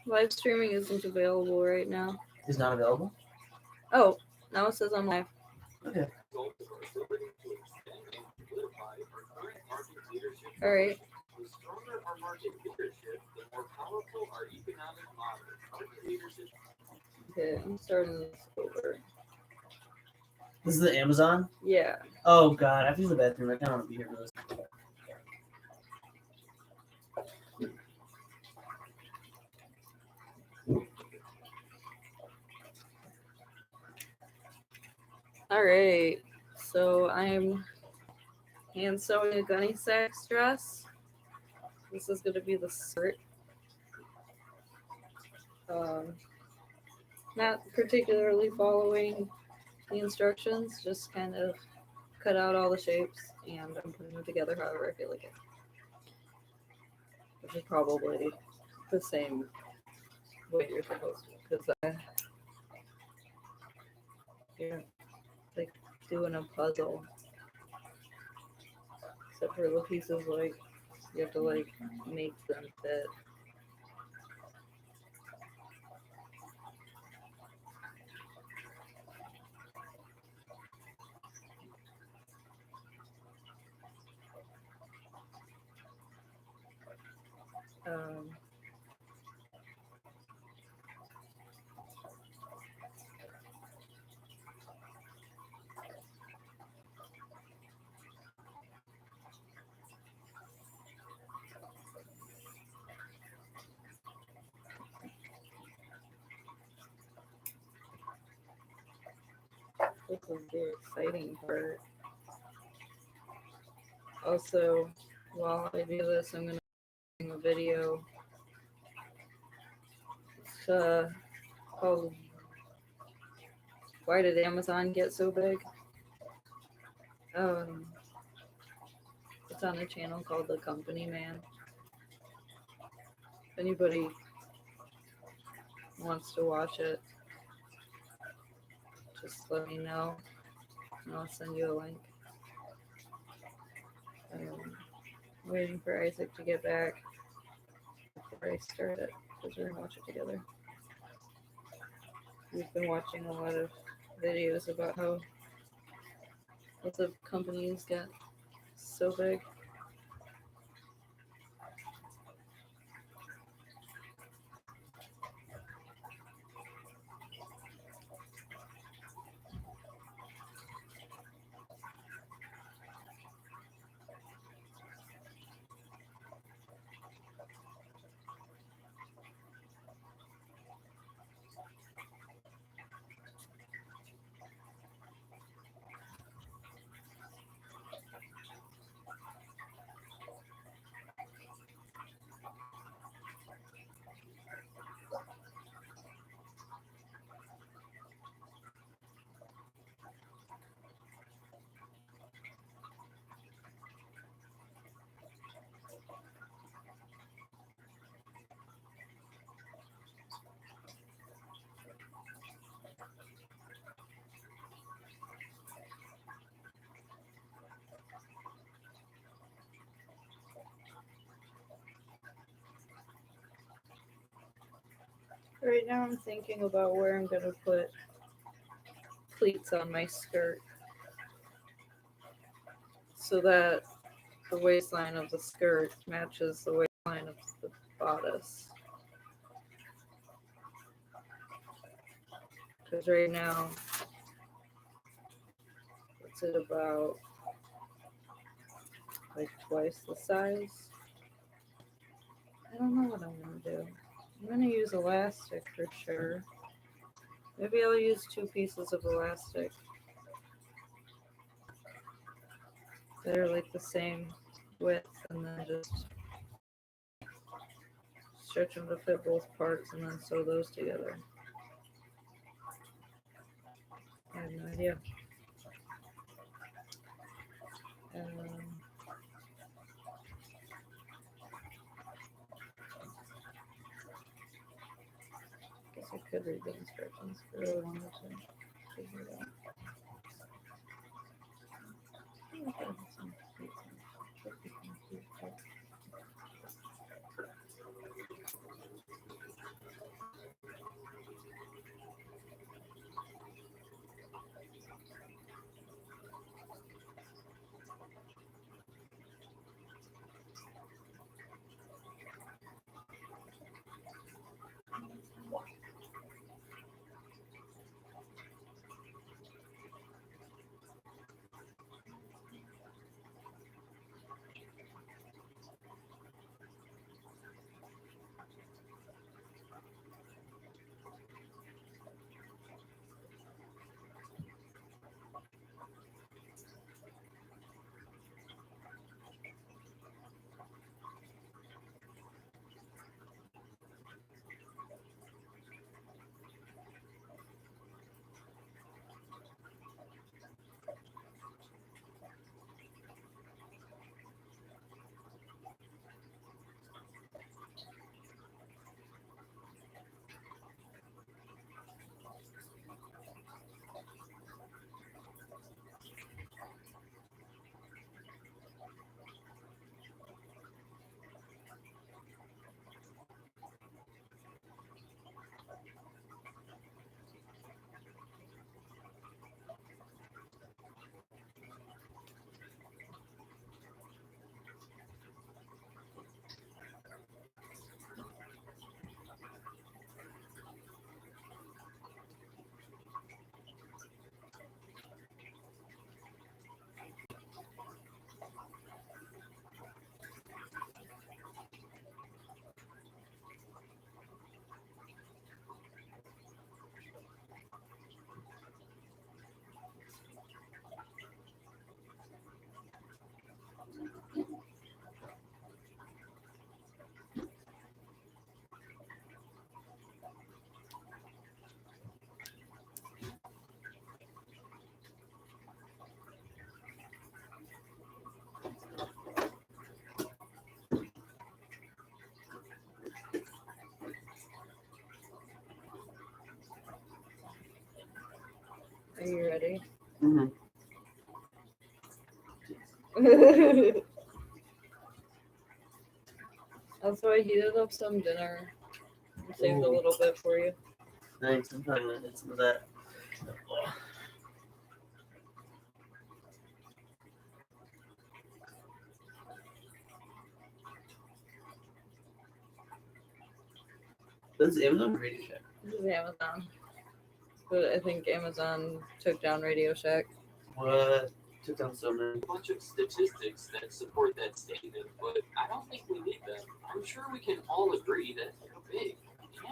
Live streaming isn't available right now. Is not available? Oh, now it says I'm live. Okay. All right. The stronger our market leadership, the more powerful our economic model. Market leadership. Okay, I'm starting this over. This is the Amazon? Yeah. Oh god, I have to use the bathroom. I kind of want to be here for this. All right. So I'm hand sewing a gunny sax dress. This is going to be the skirt. Not particularly following the instructions, just kind of cut out all the shapes and I'm putting them together however I feel like it. Which is probably the same way you're supposed to, because you're like doing a puzzle. Except for the pieces, like you have to like make them fit. Um, this is the exciting part. Also, while I do this, I'm going to do a video. It's called Why Did Amazon Get So Big? It's on a channel called The Company Man. If anybody wants to watch it, just let me know and I'll send you a link. I'm waiting for Isaac to get back before I start it because we're gonna watch it together. We've been watching a lot of videos about how lots of companies get so big. Right now I'm thinking about where I'm gonna put pleats on my skirt so that the waistline of the skirt matches the waistline of the bodice. Because right now it's at about like twice the size. I don't know what I'm gonna do. I'm gonna use elastic for sure. Maybe I'll use 2 pieces of elastic that are like the same width and then just stretch them to fit both parts and then sew those together. I have no idea. Guess I could read the instructions if I really wanted to figure it out. Are you ready? Mm-hmm. Also, I heated up some dinner. And saved a Ooh. little bit for you. Thanks. I'm trying to hit some of that. This is Amazon Radio Shack. This is Amazon. But I think Amazon took down Radio Shack. What? Took down so many. A bunch of statistics that support that statement, but I don't think we need them. I'm sure we can all agree that they're big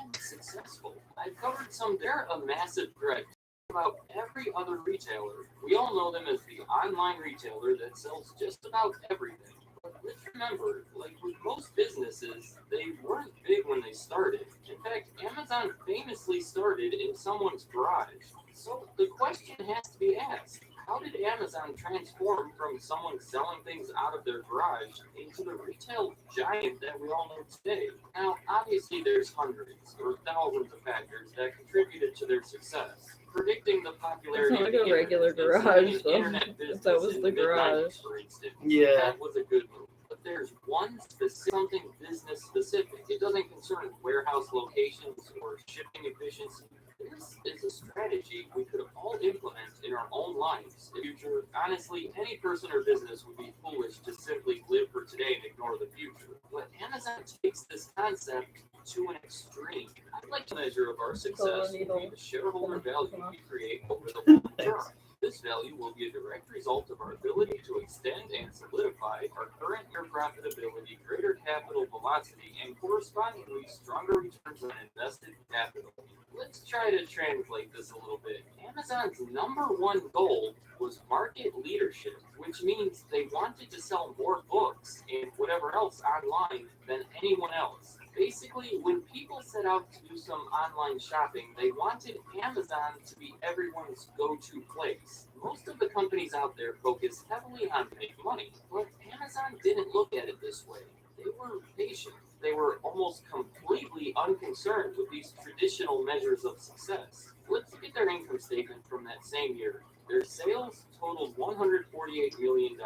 and successful. I've covered some, they're a massive threat about every other retailer. We all know them as the online retailer that sells just about everything. But let's remember, like with most businesses, they weren't big when they started. In fact, Amazon famously started in someone's garage. So the question has to be asked, how did Amazon transform from someone selling things out of their garage into the retail giant that we all know today? Now, obviously, there's hundreds or thousands of factors that contributed to their success. Predicting the popularity It's not like of a the regular internet and garage, starting though. an internet If business that was in the mid-90s, garage. for instance, Yeah. that was a good move. But there's one specific, something business specific. It doesn't concern warehouse locations or shipping efficiency. This is a strategy we could all implement in our own lives. In the future, honestly, any person or business would be foolish to simply live for today and ignore the future. But Amazon takes this concept to an extreme. I'd like to measure of our success will be the shareholder value we create over the long term. This value will be a direct result of our ability to extend and solidify our current year profitability, greater capital velocity, and correspondingly stronger returns on invested capital. Let's try to translate this a little bit. Amazon's number one goal was market leadership, which means they wanted to sell more books and whatever else online than anyone else. Basically, when people set out to do some online shopping, they wanted Amazon to be everyone's go-to place. Most of the companies out there focus heavily on making money, but Amazon didn't look at it this way. They were patient. They were almost completely unconcerned with these traditional measures of success. Let's look at their income statement from that same year. Their sales totaled $148 million,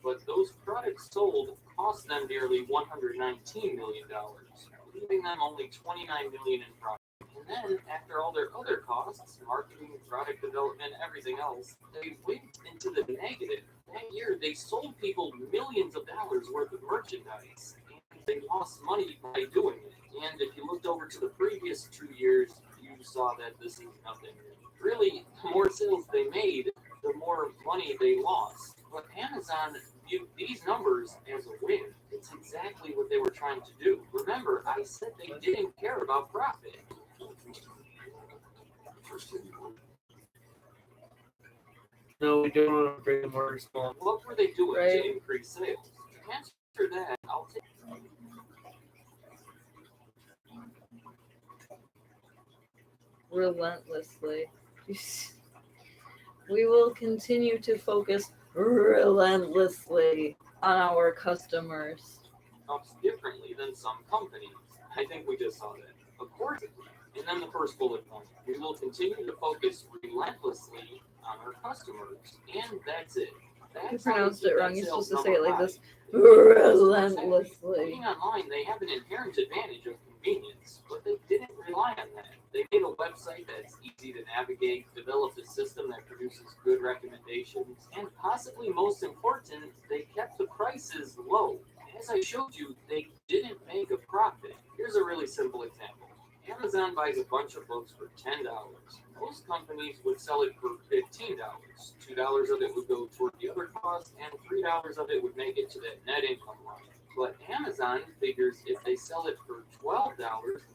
but those products sold cost them nearly $119 million, leaving them only $29 million in profit. And then, after all their other costs, marketing, product development, everything else, they went into the negative. That year, they sold people millions of dollars worth of merchandise, and they lost money by doing it. And if you looked over to the previous 2 years, you saw that this is nothing. Really, the more sales they made, the more money they lost. But Amazon viewed these numbers as a win. It's exactly what they were trying to do. Remember, I said they didn't care about profit. No, we don't want to break the mortar small. What were they doing Right. to increase sales? To answer that, I'll take. Relentlessly. We will continue to focus relentlessly on our customers. Differently than some companies. I think we just saw that. Accordingly, and then the first bullet point, we will continue to focus relentlessly on our customers, and that's it. You pronounced it wrong. You're supposed to say it like this. Relentlessly. Relentlessly. Being online, they have an inherent advantage of convenience, but they didn't rely on that. They made a website that's easy to navigate, developed a system that produces good recommendations, and possibly most important, they kept the prices low. As I showed you, they didn't make a profit. Here's a really simple example. Amazon buys a bunch of books for $10. Most companies would sell it for $15. $2 of it would go toward the other cost, and $3 of it would make it to that net income line. But Amazon figures if they sell it for $12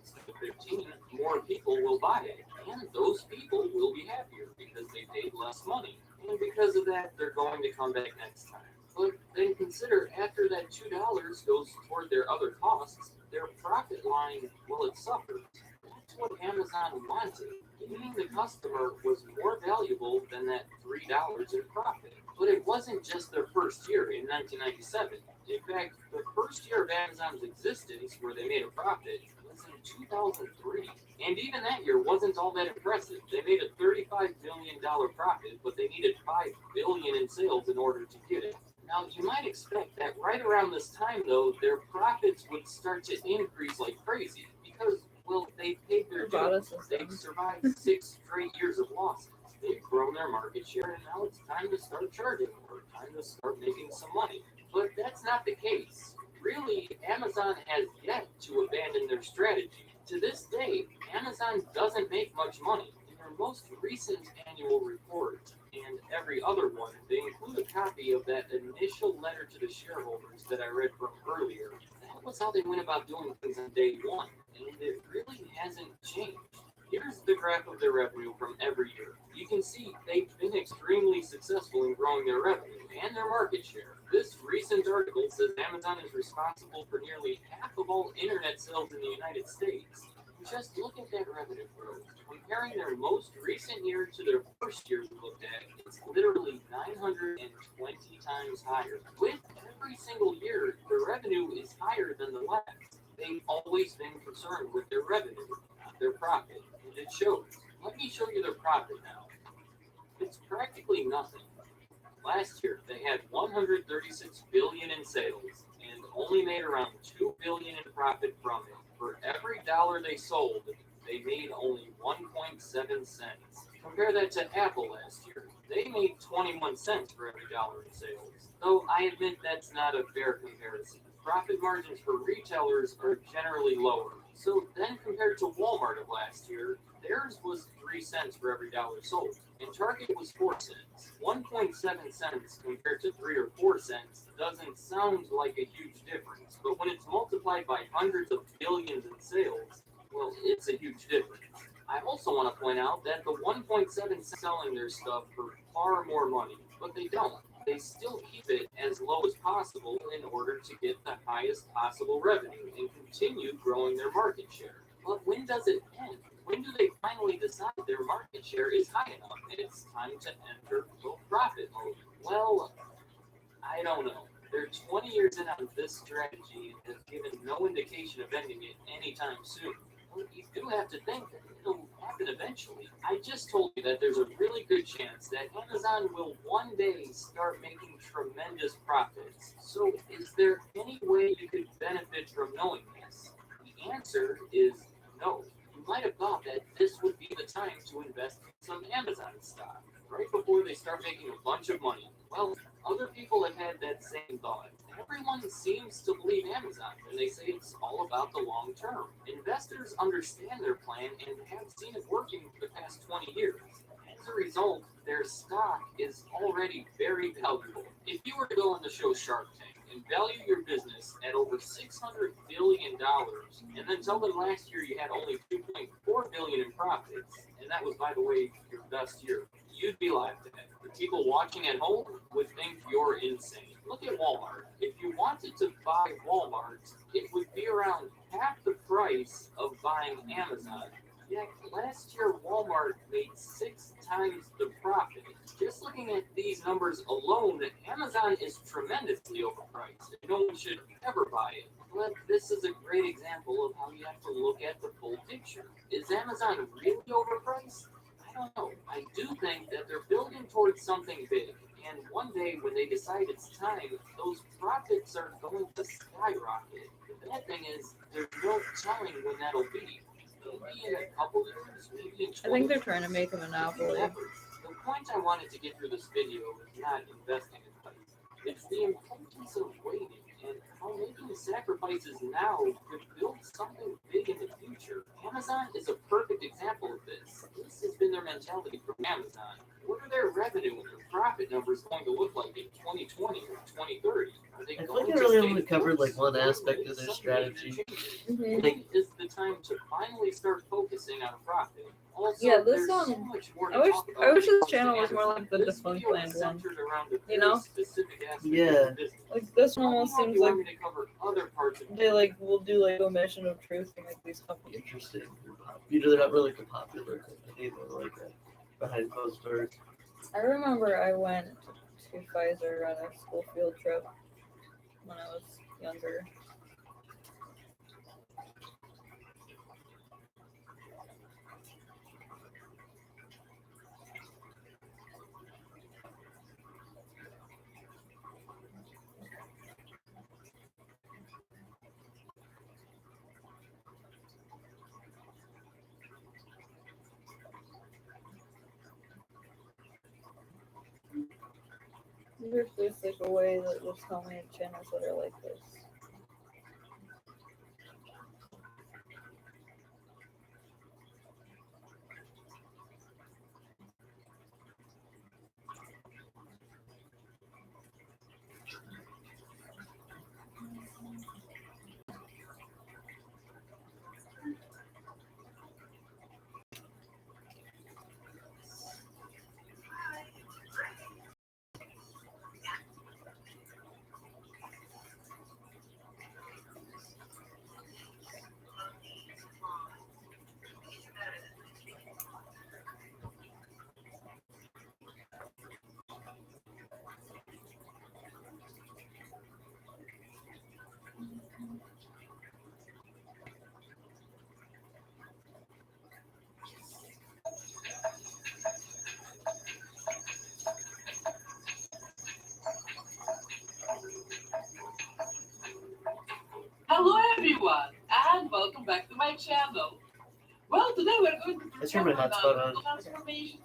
instead of $15, more people will buy it. And those people will be happier because they paid less money. And because of that, they're going to come back next time. But then consider after that $2 goes toward their other costs, their profit line, well, it suffers. That's what Amazon wanted. Giving the customer was more valuable than that $3 in profit. But it wasn't just their first year in 1997. In fact, the first year of Amazon's existence where they made a profit was in 2003. And even that year wasn't all that impressive. They made a $35 million profit, but they needed $5 billion in sales in order to get it. Now, you might expect that right around this time, though, their profits would start to increase like crazy because, well, they paid their dues. They've survived 6 straight years of losses. They've grown their market share, and now it's time to start charging more, time to start making some money. But that's not the case. Really, Amazon has yet to abandon their strategy. To this day, Amazon doesn't make much money. In their most recent annual report, and every other one, they include a copy of that initial letter to the shareholders that I read from earlier. That was how they went about doing things on day one, and it really hasn't changed. Here's the graph of their revenue from every year. You can see they've been extremely successful in growing their revenue and their market share. This recent article says Amazon is responsible for nearly half of all internet sales in the United States. Just look at that revenue growth. Comparing their most recent year to their first year we looked at, it's literally 920 times higher. With every single year, the revenue is higher than the last. They've always been concerned with their revenue, not their profit, and it shows. Let me show you their profit now. It's practically nothing. Last year, they had 136 billion in sales and only made around 2 billion in profit from it. For every dollar they sold, they made only 1.7 cents. Compare that to Apple last year. They made 21 cents for every dollar in sales. Though I admit that's not a fair comparison. Profit margins for retailers are generally lower. So then compared to Walmart of last year, theirs was 3 cents for every dollar sold, and Target was 4 cents. 1.7 cents compared to 3 or 4 cents doesn't sound like a huge difference, but when it's multiplied by hundreds of billions in sales, well, it's a huge difference. I also want to point out that the 1.7 cents selling their stuff for far more money, but they don't. They still keep it as low as possible in order to get the highest possible revenue and continue growing their market share. But when does it end? When do they finally decide their market share is high enough and it's time to enter low profit mode? Well, I don't know. They're 20 years in on this strategy and have given no indication of ending it anytime soon. Well, you do have to think that it'll happen eventually. I just told you that there's a really good chance that Amazon will one day start making tremendous profits. So is there any way you could benefit from knowing this? The answer is no. You might have thought that this would be the time to invest in some Amazon stock, right before they start making a bunch of money. Well, other people have had that same thought. Everyone seems to believe Amazon when they say it's all about the long term. Investors understand their plan and have seen it working for the past 20 years. As a result, their stock is already very valuable. If you were to go on the show Shark Tank and value your business at over $600 billion, and then tell them last year you had only $2.4 billion in profits, and that was, by the way, your best year, you'd be laughed at. The people watching at home would think you're insane. Look at Walmart. If you wanted to buy Walmart, it would be around half the price of buying Amazon. Yet last year Walmart made 6 times the profit. Just looking at these numbers alone, Amazon is tremendously overpriced. No one should ever buy it. But this is a great example of how you have to look at the full picture. Is Amazon really overpriced? I don't know. I do think that they're building towards something big. And one day when they decide it's time, those profits are going to skyrocket. The bad thing is, there's no telling when that'll be. Maybe in a couple years, maybe in 20 I think they're trying to make a maybe monopoly. never. The point I wanted to get through this video is not investing in money. It's the importance of waiting and how making sacrifices now could build something big in the future. Amazon is a perfect example of this. This has been their mentality from Amazon. What are their revenue and their profit numbers going to look like in 2020 or 2030? Are they I feel going like I to really stay only the covered course? like one Or aspect will of their something need to strategy. change? Mhm. When is the time to finally start focusing on profit? Also, Yeah, this, there's so much more to I wish talk about I wish when it this comes to channel was more Amazon. like the This defunct video land is one. centered around a You very know? specific aspect Yeah. of the business. Like this Let one me almost know if seems you want like me to cover other parts of they like will do like a mission of truth and like these companies. Interesting. You know, they're not really like a popular company. They're like behind closed doors. I remember I went to Pfizer on a school field trip, when I was younger. I wonder if there's like a way that will tell me channels that are like this. Hello everyone and welcome back to my channel. Well, today we're going to Let's turn my perform hotspot an on. transformation.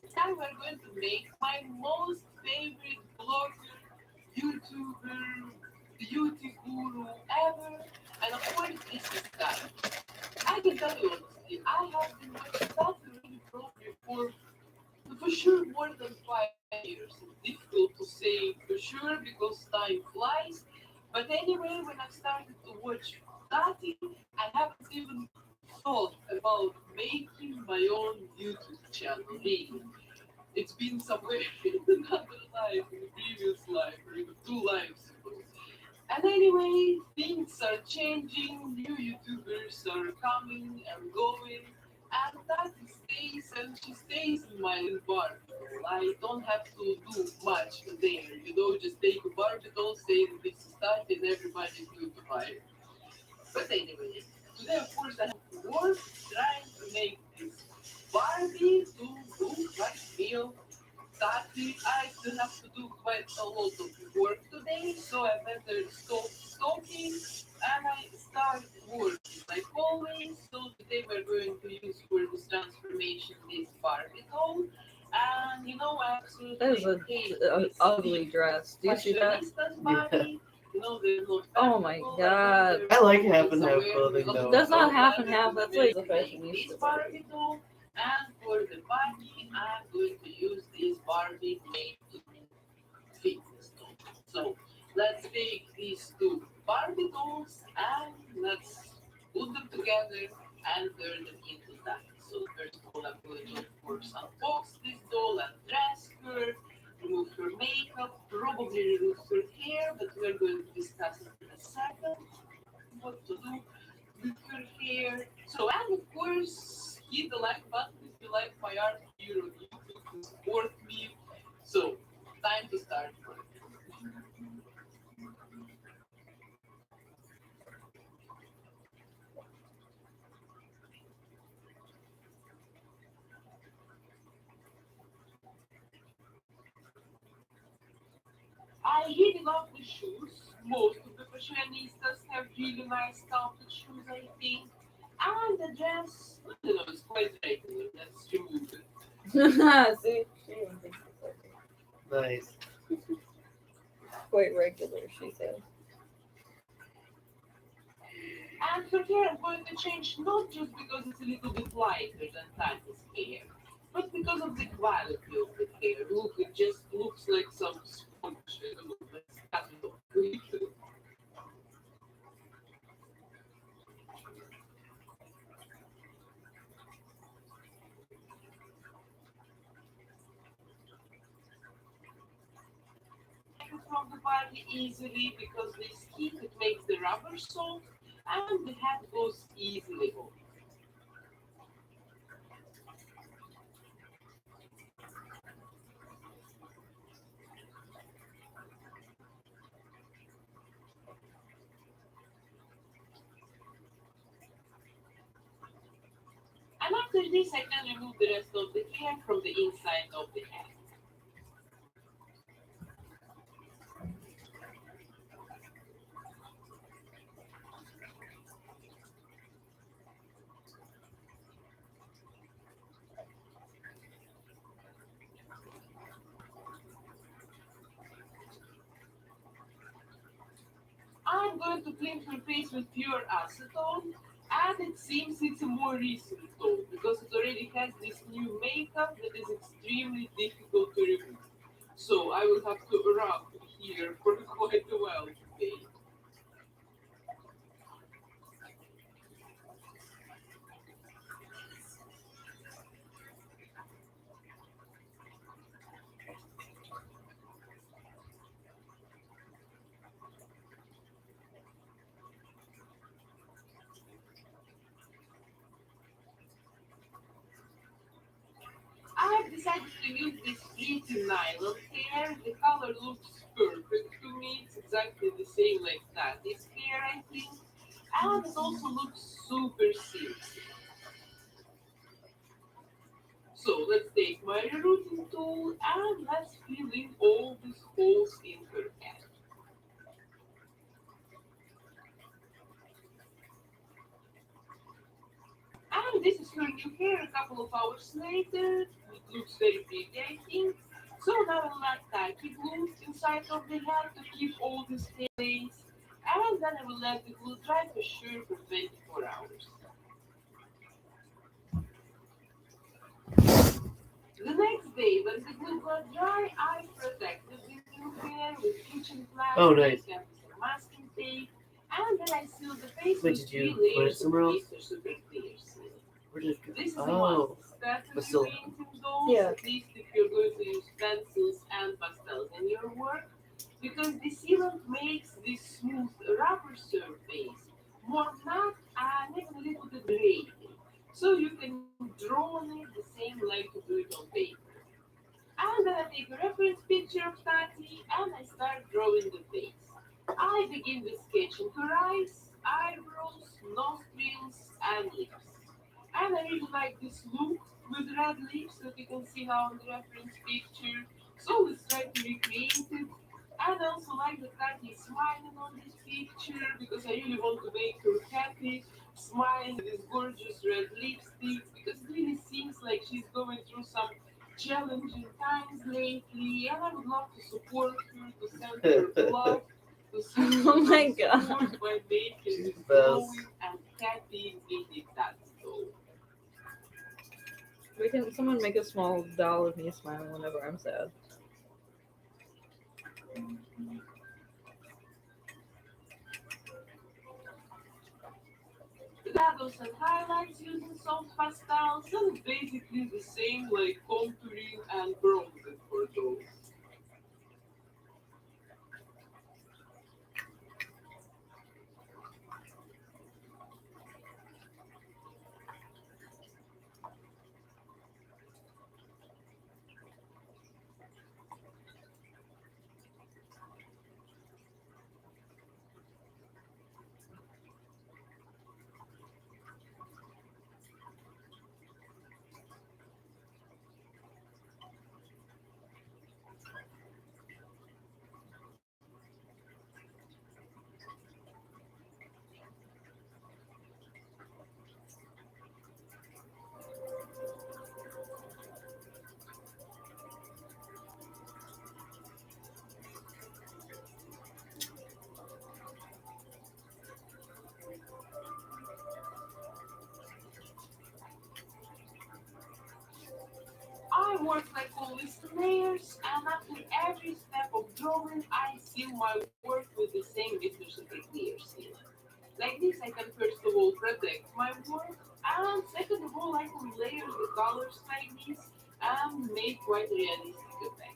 Today we're going to make my most favorite blogger, YouTuber, beauty guru ever, and of course this is guy. I can tell you honestly, I have been watching that really probably for sure more than 5 years. It's difficult to say for sure because time flies. But anyway, when I started to watch Tati, I haven't even thought about making my own YouTube channel. Really. It's been somewhere in another life, in the previous life, or even two lives ago. And anyway, things are changing, new YouTubers are coming and going, and that stays and she stays in my environment. I don't have to do much there, just take a Barbie doll, say that this is that, and everybody's going to buy it. But anyway, today of course I have to work trying to make this Barbie to look like real Tati. I still have to do quite a lot of work today, so I better stop talking and I start working like always. So today we're going to use for this transformation this Barbie doll. And I That is absolutely hate a this ugly dress. Do you see that? fashionistas Barbie. There's no Oh my practical, god. I like half and half clothing though. That's not half and half, That's that's like the fashionista this Barbie. Barbie doll. And for the body, I'm going to use this Barbie made to fitness doll. So let's take these two Barbie dolls and let's put them together and turn them into that. So first of all, I'm going to of course unbox this doll and dress her, remove her makeup, probably remove her hair, but we're going to discuss it in a second. What to do with her hair. So, and of course, hit the like button if you like my art here on YouTube to support me. So, time to start working. I really love the shoes. Most of the fashionistas have really nice comfort shoes, I think. And the dress, I don't know, it's quite regular. Let's remove it. See? She even thinks it's ugly. Nice. quite regular, she said. And her hair I'm going to change not just because it's a little bit lighter than Tati's hair, but because of the quality of the hair. Look, it just looks like some sponge. I don't know, let's cut it off. From the body easily because the skin it makes the rubber soft and the head goes easily off. And after this I can remove the rest of the hair from the inside of the head. I'm going to clean her face with pure acetone, and it seems it's a more recent tone because it already has this new makeup that is extremely difficult to remove. So I will have to rub here for quite a while today. I've decided to use this pretty nylon hair. The color looks perfect to me. It's exactly the same like that. This hair, I think. And it also looks super silky. So let's take my rooting tool and let's fill in all these holes in her head. And this is her new hair a couple of hours later. It looks very pretty, I think. So now I'll add tacky glue inside of the head to keep all this hair place. And then I will let the glue dry for sure for 24 hours. The next day, when the glue got dry, I protected the new hair with kitchen plastic Oh, nice. and some masking tape. And then I sealed the face Wait, with did 3 you put it layers of somewhere else? Mr. Super Clear seal. Where did it go? This is a Oh, must. That's but if still- you're painting those, Yeah. at least if you're going to use pencils and pastels in your work, because the sealant makes this smooth rubber surface more matte and even a little bit grainy. So you can draw on it the same like you do it on paper. And then I take a reference picture of Tati and I start drawing the face. I begin with sketching her eyes, eyebrows, nostrils, and lips. And I really like this look with red lips that you can see now in the reference picture. So let's try to recreate it. And I also like that Tati is smiling on this picture because I really want to make her happy, smiling with this gorgeous red lipstick because it really seems like she's going through some challenging times lately. And I would love to support her, to send her love, to send her Oh my support by making She's this the best. glowing and happy mini Tati doll. Someone make a small doll of me smiling whenever I'm sad. Shadows and highlights using soft pastels and basically the same like contouring and bronzing for those. with the layers, and after every step of drawing, I seal my work with the same Mr. Super Clear seal. Like this, I can first of all protect my work, and second of all, I can layer the colors like this and make quite realistic effect.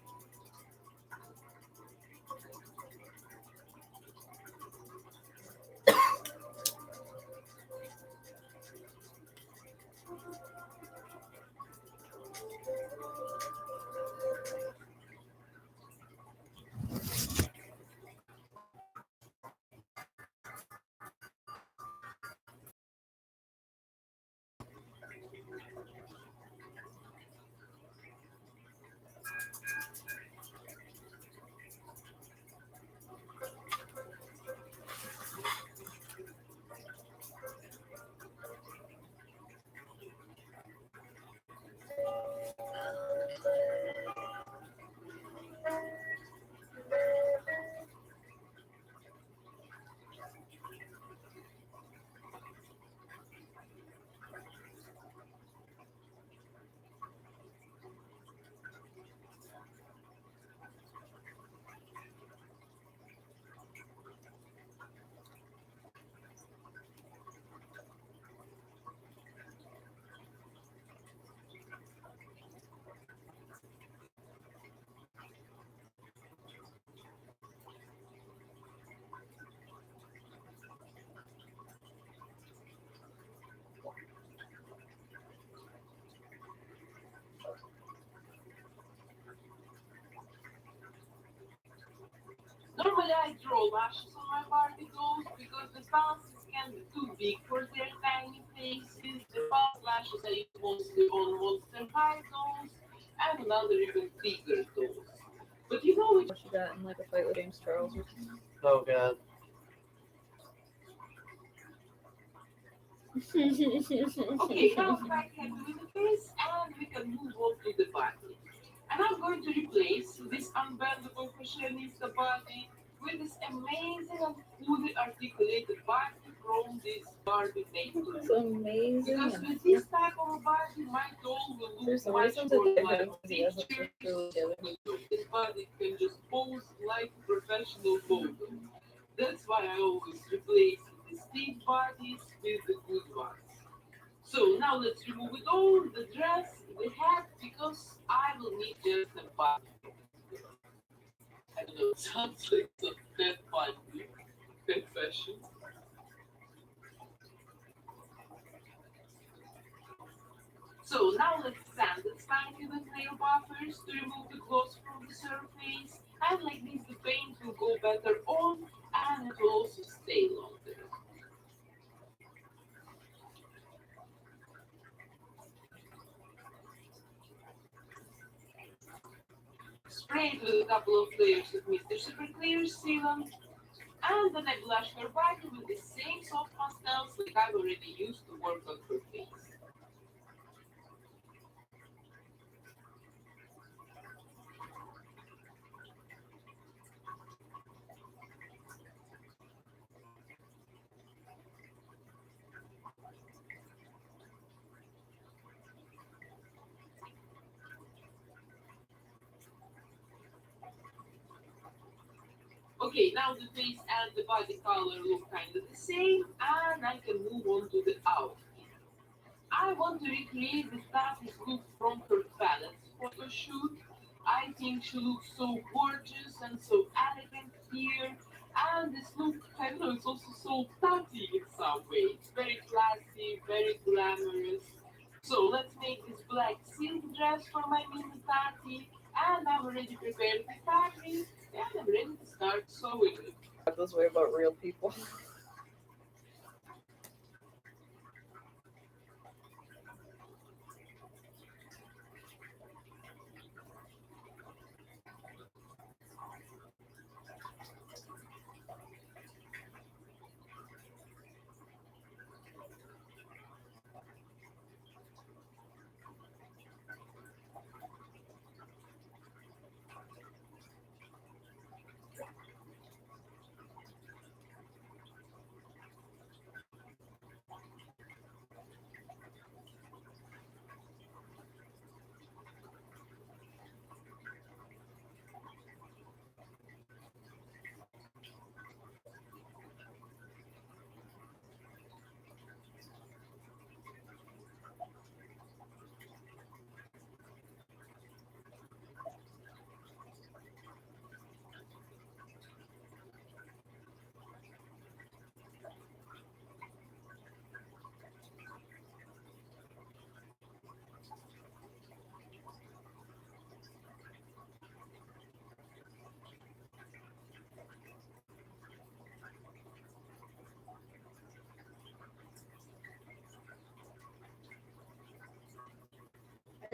Normally, I draw lashes on my Barbie dolls because the faces can be too big for their tiny faces. The false lashes I use mostly on Monster High dolls and on other even bigger dolls. But you know which. What she got in like a fight with James Charles or Oh god. something. Okay, now I'm quite happy with the face and we can move on to the body. And I'm going to replace this unbendable fashionista body with this amazing and fully articulated body from this Barbie maker. It's amazing. Because with this type of a body, my doll will There's look some much reason to more think like that a enthusiasm picture. is really together. This body can just pose like a professional photo. That's why I always replace the stiff bodies with the good ones. So now let's remove it all, the dress, the hat, because I will need just a body. I don't know, it sounds like some pet funny, pet fashion. So now let's sand it slightly with nail buffers to remove the gloss from the surface. And like this, the paint will go better on and it will also stay longer. Spray it with a couple of layers of Mr. Super Clear sealant. And then I blush her body with the same soft pastels like I've already used to work on her face. Okay, now the face and the body color look kind of the same, and I can move on to the outfit. I want to recreate the status look from her Palette's photo shoot. I think she looks so gorgeous and so elegant here, and this look, I don't know, it's also so tatty in some way. It's very classy, very glamorous. So let's make this black silk dress for my mini tatty, and I've already prepared the fabric, and I'm ready to start sewing it. This way about real people.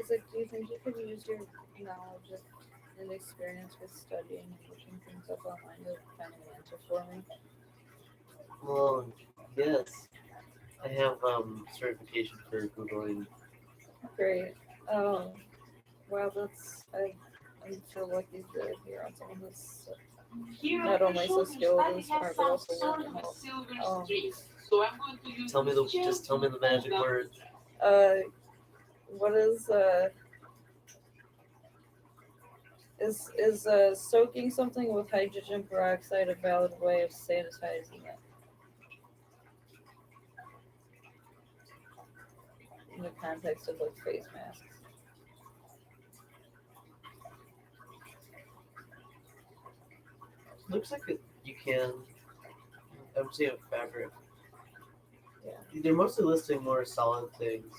Isaac, do you think you could use your knowledge and experience with studying and looking things up online to find an answer for me? Well, yes. I have certification for Googling. Great. Oh, wow, I feel lucky to hear on someone who's Here not on the only so shoulder skilled study and has smart, but some also sort willing of to a help. silver Um, string. So I'm going to use Tell me this just tell me the magic gel word. uh, what is soaking something with hydrogen peroxide a valid way of sanitizing it in the context of like face masks? Looks like you can. I'm seeing fabric. Yeah. They're mostly listing more solid things.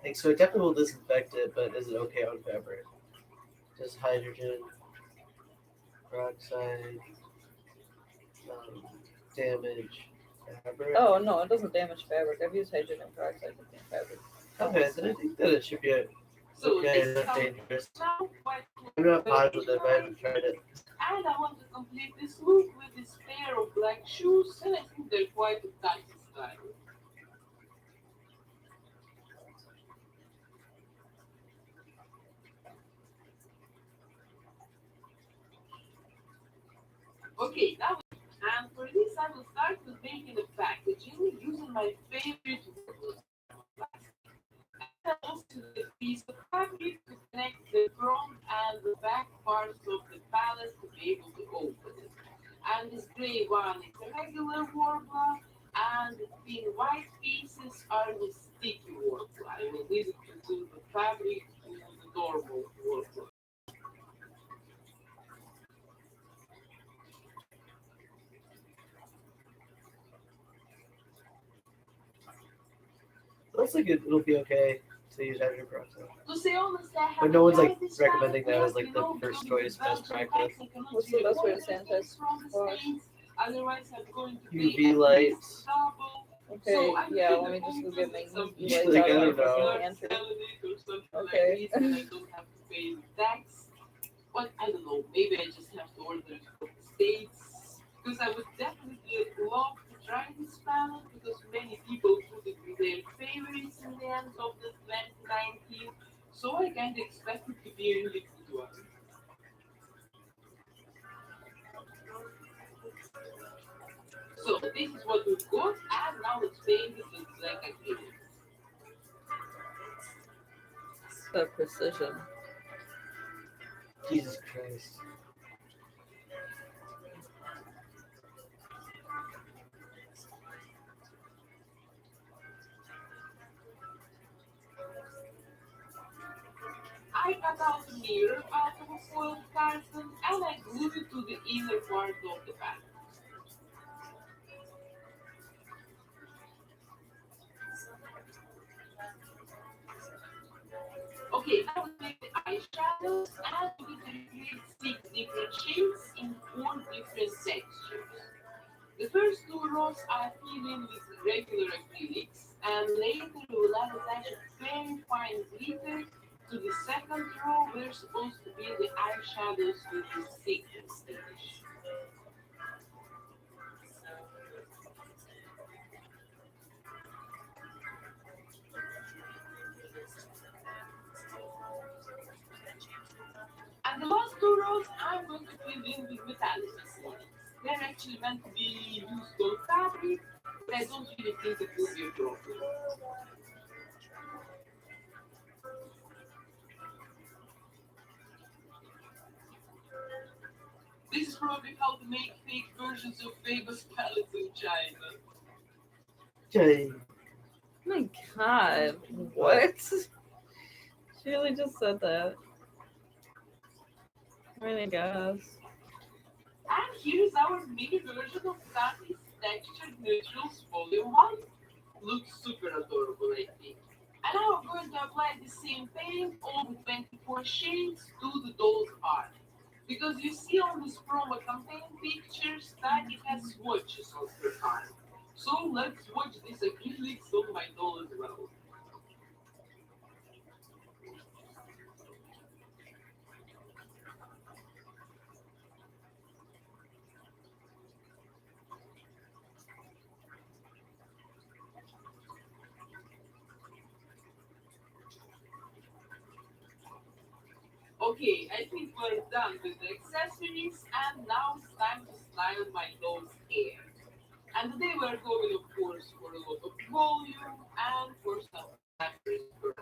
Like, so it definitely will disinfect it, but is it okay on fabric? Just hydrogen peroxide um, damage fabric. Oh no, it doesn't damage fabric. I've used hydrogen peroxide to clean fabric. Okay, then I think that it should be So okay this and is not how dangerous. now what I'm not positive. I haven't tried it. and I want to complete this look with this pair of black shoes, and I think they're quite a tight style. Okay, now and for this I will start with making a packaging using my favorite wood plastic. And I also use a piece of fabric to connect the front and the back parts of the palette to be able to open it. And this gray one is a regular warbler, and the thin white pieces are the sticky warbler. I will need it to glue the fabric to the normal warbler. Looks like it'll be okay to use hydrogen peroxide. To say honest, I But haven't no one's tried like this recommending palette that as yet, like the first because choice with best Belgian practice. packs I cannot What's the really best way to order things sanitize from the wash? States. Otherwise, I'm going to pay UV at least lights. double. Okay, So I'm yeah, kind let me of just go hoping get my that some UV people lights Like, out I of my don't know. fucking start pantry. selling it or something Okay. like this, and I don't have to pay the tax. But I don't know, maybe I just have to order it from the States. Because I would definitely love to try this palette because many people put it with their favorites in the end of the 2019. So I kind of expect it to be a really good one. So this is what we've got, and now let's paint it with black acrylic. The precision. Jesus Christ. I cut out a mirror out of a foiled carton and I glued it to the inner part of the panel. Okay, now we make the eyeshadows and we can create 6 different shades in 4 different textures. The first 2 rows are filled in with regular acrylics, and later we will add attach a very fine glitter to the second row where supposed to be the eyeshadows with the sequins finish. And the last 2 rows I'm going to fill in with metallic sequins. They're actually meant to be used on fabric, but I don't really think it will be a problem. This is probably how to make fake versions of famous palettes in China. Jay. My God, what? She really just said that. Oh my gosh. And here's our mini version of Tati's Textured Neutrals Volume 1. Looks super adorable, I think. And now I'm going to apply the same paint, all the 24 shades, to the doll's art. Because you see on this promo campaign pictures, Tati has swatches on her art. So let's watch these acrylics on my doll as well. Okay, I think we're done with the accessories, and now it's time to style my nose hair. And today we're going, of course, for a lot of volume and for some glamorous curls.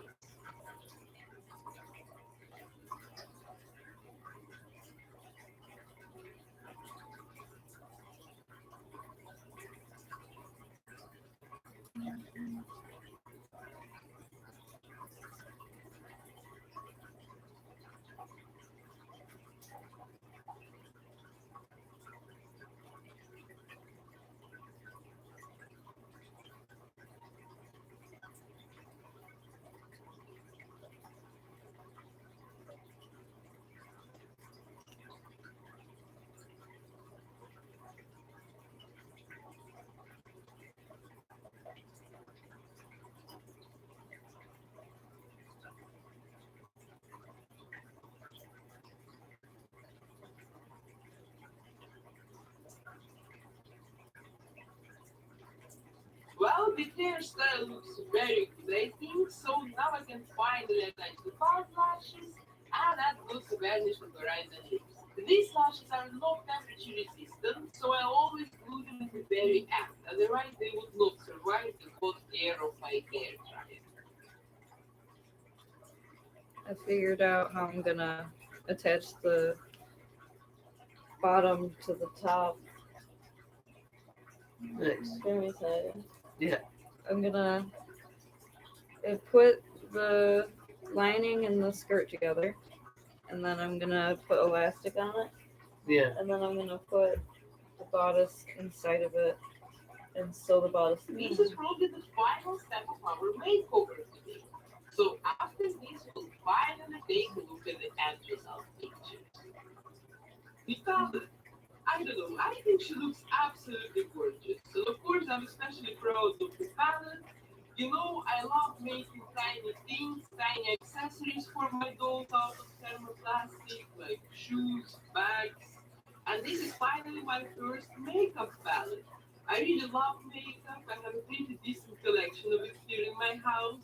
Well, the hairstyle looks very good, I think. So now I can finally attach the bald lashes and add those varnish on the right and lips. These lashes are not temperature resistant, so I always glue them at the very end. Otherwise, they would not survive the hot air of my hair dryer. I figured out how I'm gonna attach the bottom to the top. Nice. Let me tell you. Yeah. I'm gonna put the lining and the skirt together, and then I'm gonna put elastic on it, Yeah. and then I'm gonna put the bodice inside of it and sew the bodice. This is probably the final step of our makeover today. So after this, we'll finally take a look at the end result picture. The color. I don't know. I think she looks absolutely gorgeous. And of course, I'm especially proud of the palette. You know, I love making tiny things, tiny accessories for my dolls out of thermoplastic, like shoes, bags. And this is finally my first makeup palette. I really love makeup. I have a pretty decent collection of it here in my house.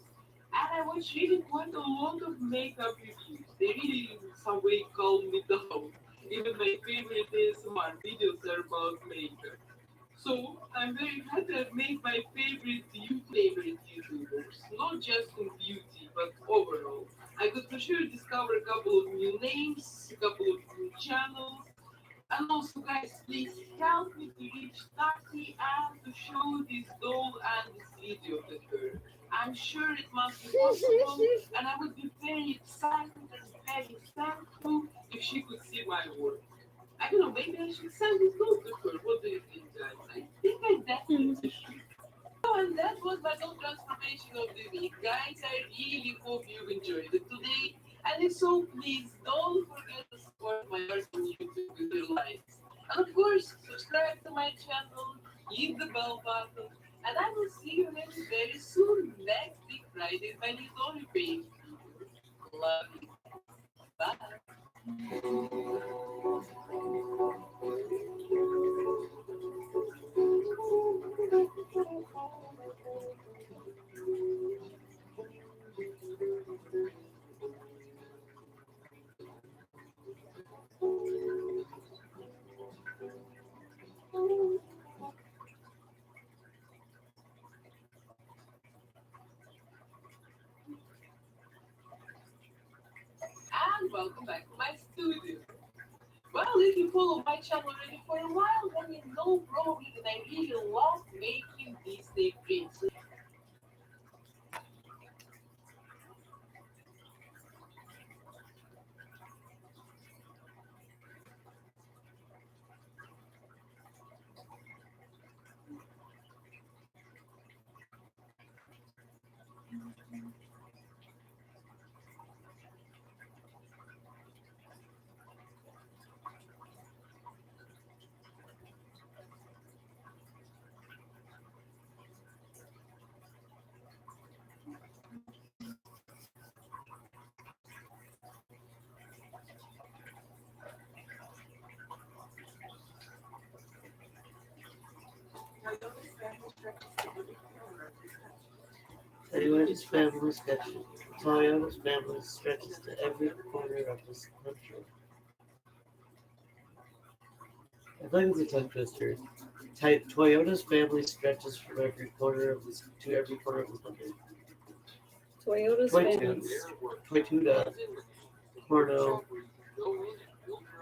And I watch really quite a lot of makeup reviews. They really, in some way, calm me down. Even my favorite ASMR videos are about makeup. So I'm very happy I've made my favorite YouTubers, not just in beauty, but overall. I could for sure discover a couple of new names, a couple of new channels, and also, guys, please help me to reach 30 and to show this doll and this video to her. I'm sure it must be possible, and I would be very excited and very thankful if she could see my work. I don't know, maybe I should send this note to her. What do you think, guys? I think I definitely should. Oh, and that was my little transformation of the week. Guys, I really hope you enjoyed it today. And if so, please don't forget to support my art on YouTube with your likes. And of course, subscribe to my channel, hit the bell button, and I will see you very, very soon, next week Friday, my new story page video. Love you. Bye. And welcome back to my studio. Well, if you follow my channel already for a while, then you know probably that I really love making Disney prints. Toyota's family stretches to every corner of this country. I feel like it's a tongue twister. Toyota's family stretches from every corner of this to every corner of this country. Toyota's family. Toyota, Corno,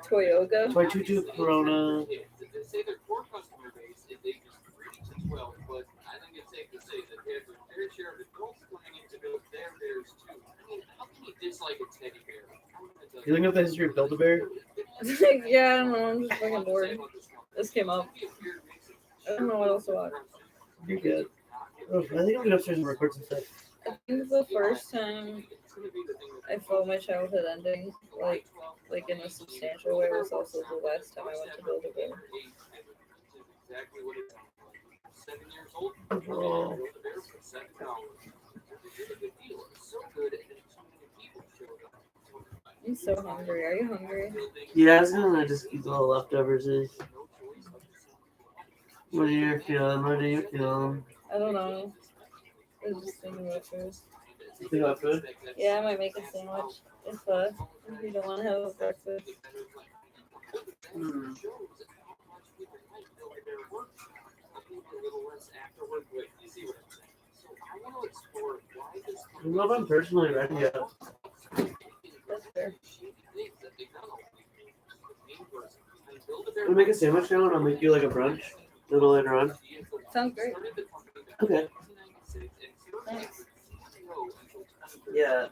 Toyota. Toyota, Corona. They say their core customer base is ages 3 to 12, but I think it's safe to say that they have their fair share of adults coming in to build their bears too. I mean, how can you dislike a teddy bear? You looking up the history of Build-A-Bear? Yeah, I don't know. I'm just fucking bored. This came up. I don't know what else to watch. You're good. Oh, I think I'm gonna upstairs and record some stuff. I think the first time I felt my childhood ending, like in a substantial way, was also the last time I went to Build-A-Bear. Exactly what it is. 7 years old. Oh. Build-A-Bear for $7. It's a good deal. It's so good that so many people showed up. I'm so hungry. Are you hungry? Yeah, I was gonna just eat the little leftovers. What are you feeling? What are you feeling? I don't know. I was just thinking about food. You think about food? Yeah, I might make a sandwich if you don't want to have a breakfast. Hmm. I don't know if I'm personally ready yet. That's fair. I'll make a sandwich now and I'll make you like a brunch a little later on. Sounds great. Okay. Thanks. Yeah.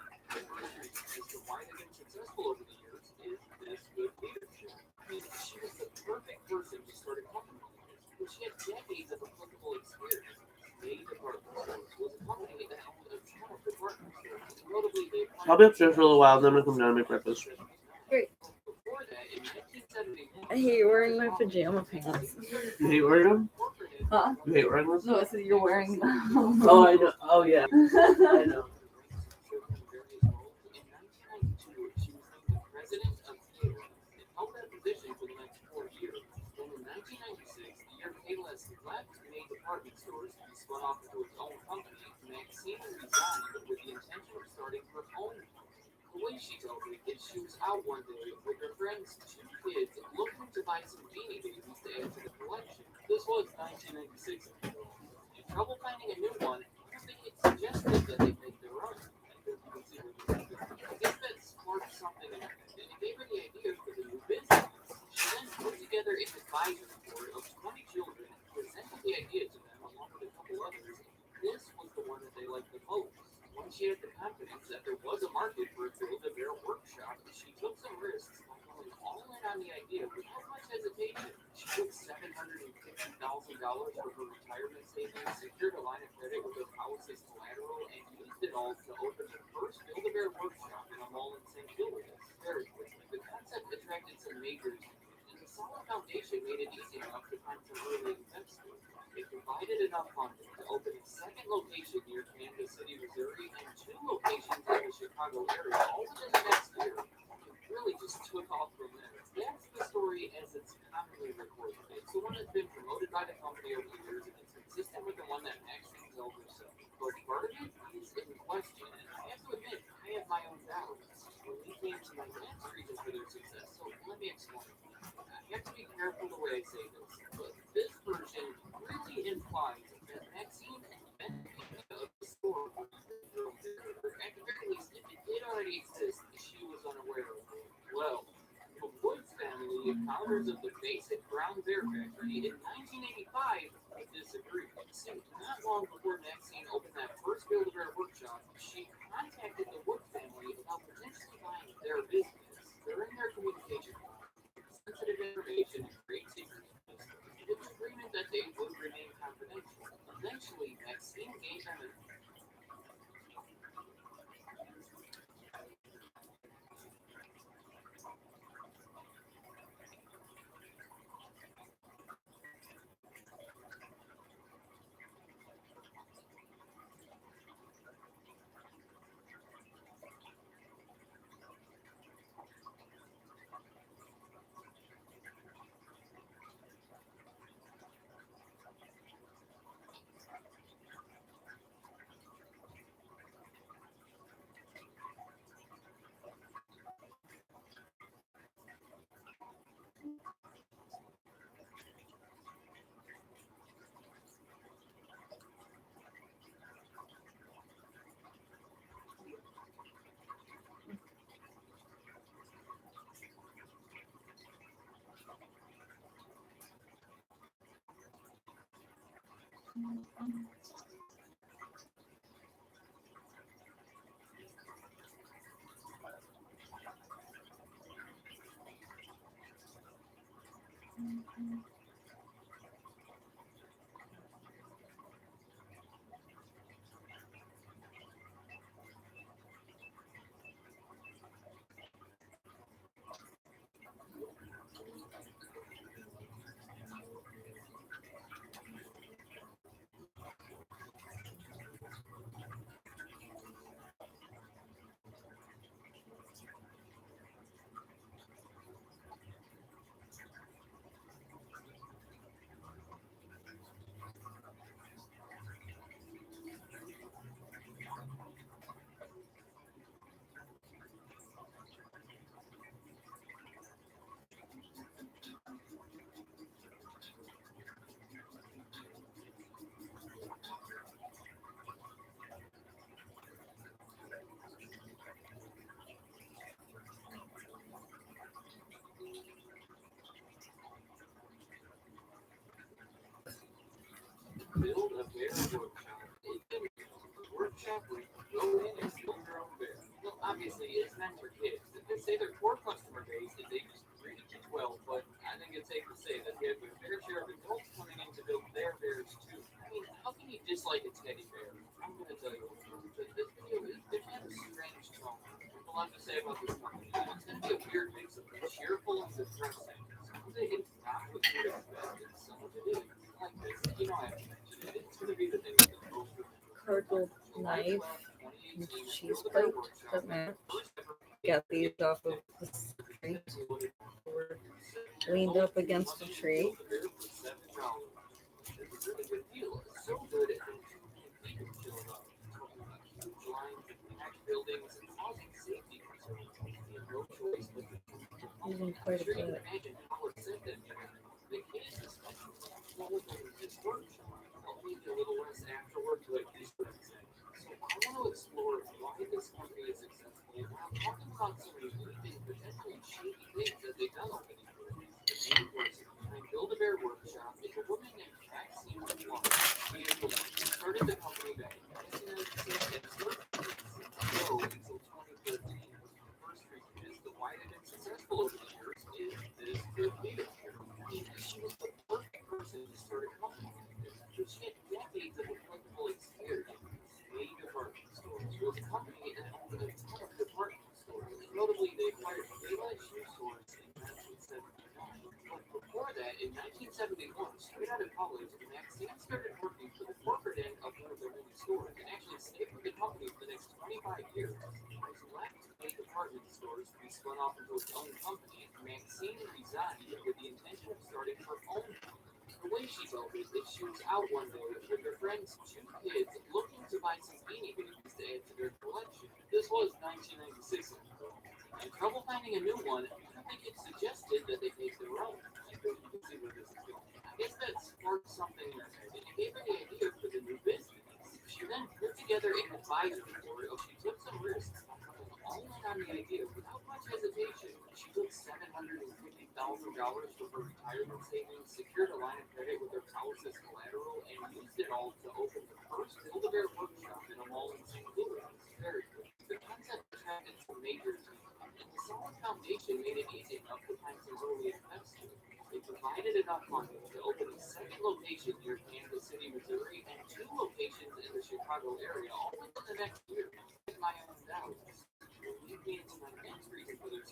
I'll be upstairs for a little while and then I'm gonna come down and make breakfast. Great. I hate wearing my pajama pants. You hate wearing them? Huh? You hate wearing them? No, I said you're wearing them. Oh, I know. Oh, yeah. I know. Department stores to be spun off into its own company, Maxine resigned with the intention of starting her own company. The way she told me is she was out one day with her friend's 2 kids looking to buy some beanie babies to add to the collection. This was 1996. In trouble finding a new one, they had suggested that they make their own. I guess that sparked something in her, and it gave her the idea for the new business. She then put together an advisory board of 20 children, presented the idea to them along with a couple others. This was the one that they liked the most. Once she had the confidence that there was a market for a Build-A-Bear workshop, she took some risks by going all in on the idea without much hesitation. She took $750,000 for her retirement savings, secured a line of credit with her house as collateral, and used it all to open the first Build-A-Bear workshop in a mall in St. Louis. Very quickly, the concept attracted some majors, and the solid foundation made it easy enough to find some early investors. It provided enough funding to open a second location near Kansas City, Missouri, and 2 locations in the Chicago area all within the next year. It really just took off from there. That's the story as it's commonly recorded. It's the one that's been promoted by the company over the years, and it's consistent with the one that Maxine tells herself. But part of it is in question, and I have to admit, I have my own doubts. When we came to my dad's reasons for their success, so let me explain. I have to be careful the way I say this, but this version really implies that Maxine invented a store for at the very least, if it did already exist, she was unaware of it. Well, the Woods family, founders of the basic brown bear factory in 1985, disagreed. See, not long before Maxine opened that first Build-A-Bear workshop, she contacted the Woods family about potentially buying their business. During their communication, sensitive information and trade secrets with an agreement that they would remain confidential. Eventually, Maxine gave them an Build a bear workshop. Workshop where you go in and build your own bear. Well, obviously, it's meant for kids. They say their core customer base is ages 3 to 12, but I think it's safe to say that they have a fair share of adults coming in to build their bears too. I mean, how can you dislike a teddy bear? I'm going to tell you what, this video is going to have a strange tone. There's a lot to say about this company. It's going to be a weird mix of cheerful and depressing. Some of it is not what you would expect, and some of it is like this. You know, I have to mention it. It's going to be the thing with the most Cardboard knife and cheese plate that match. Got these off of the street. We're leaned up against a tree. Using quite a bit. I want to explore why this company is successful while talking about some unique and potentially shady things that they've done over the years. The main person behind Build-A-Bear Workshop is a woman named Maxine Clark. She started the company back in 1996 and served until 2013. The first reason is the why they've been successful over the years is this good leadership. I mean, she was the perfect person to start a company like this. She had decades of applicable experience. Department stores. It was a company that owned a ton of department stores. Notably, they acquired Payless shoe stores in 1979. But before that, in 1971, straight out of college, Maxine started working for the corporate end of one of their many stores and actually stayed with the company for the next 25 years. She left the department stores to be spun off into its own company. Maxine resigned with the intention of starting her own company. The way she told it is she was out one day with her friend's 2 kids looking to buy some beanie babies to add to their collection. This was 1996, and trouble finding a new one, I think it suggested that they make their own. You can see where this is going. I guess that sparked something in her head, and it gave her the idea for the new business. She then put together an advisory board. She took some risks by coming all in on the idea without much hesitation. She took $750,000 from her retirement savings, secured a line of credit with her house as collateral, and used it all to open the first Build-A-Bear workshop in a mall in St. Louis. Very good. The concept attracted some major attention, and the solid foundation made it easy enough to find some early investors. They provided enough money to open a second location near Kansas City, Missouri, and 2 locations in the Chicago area, all within the next year. My own doubts. Lead me into my next reason for their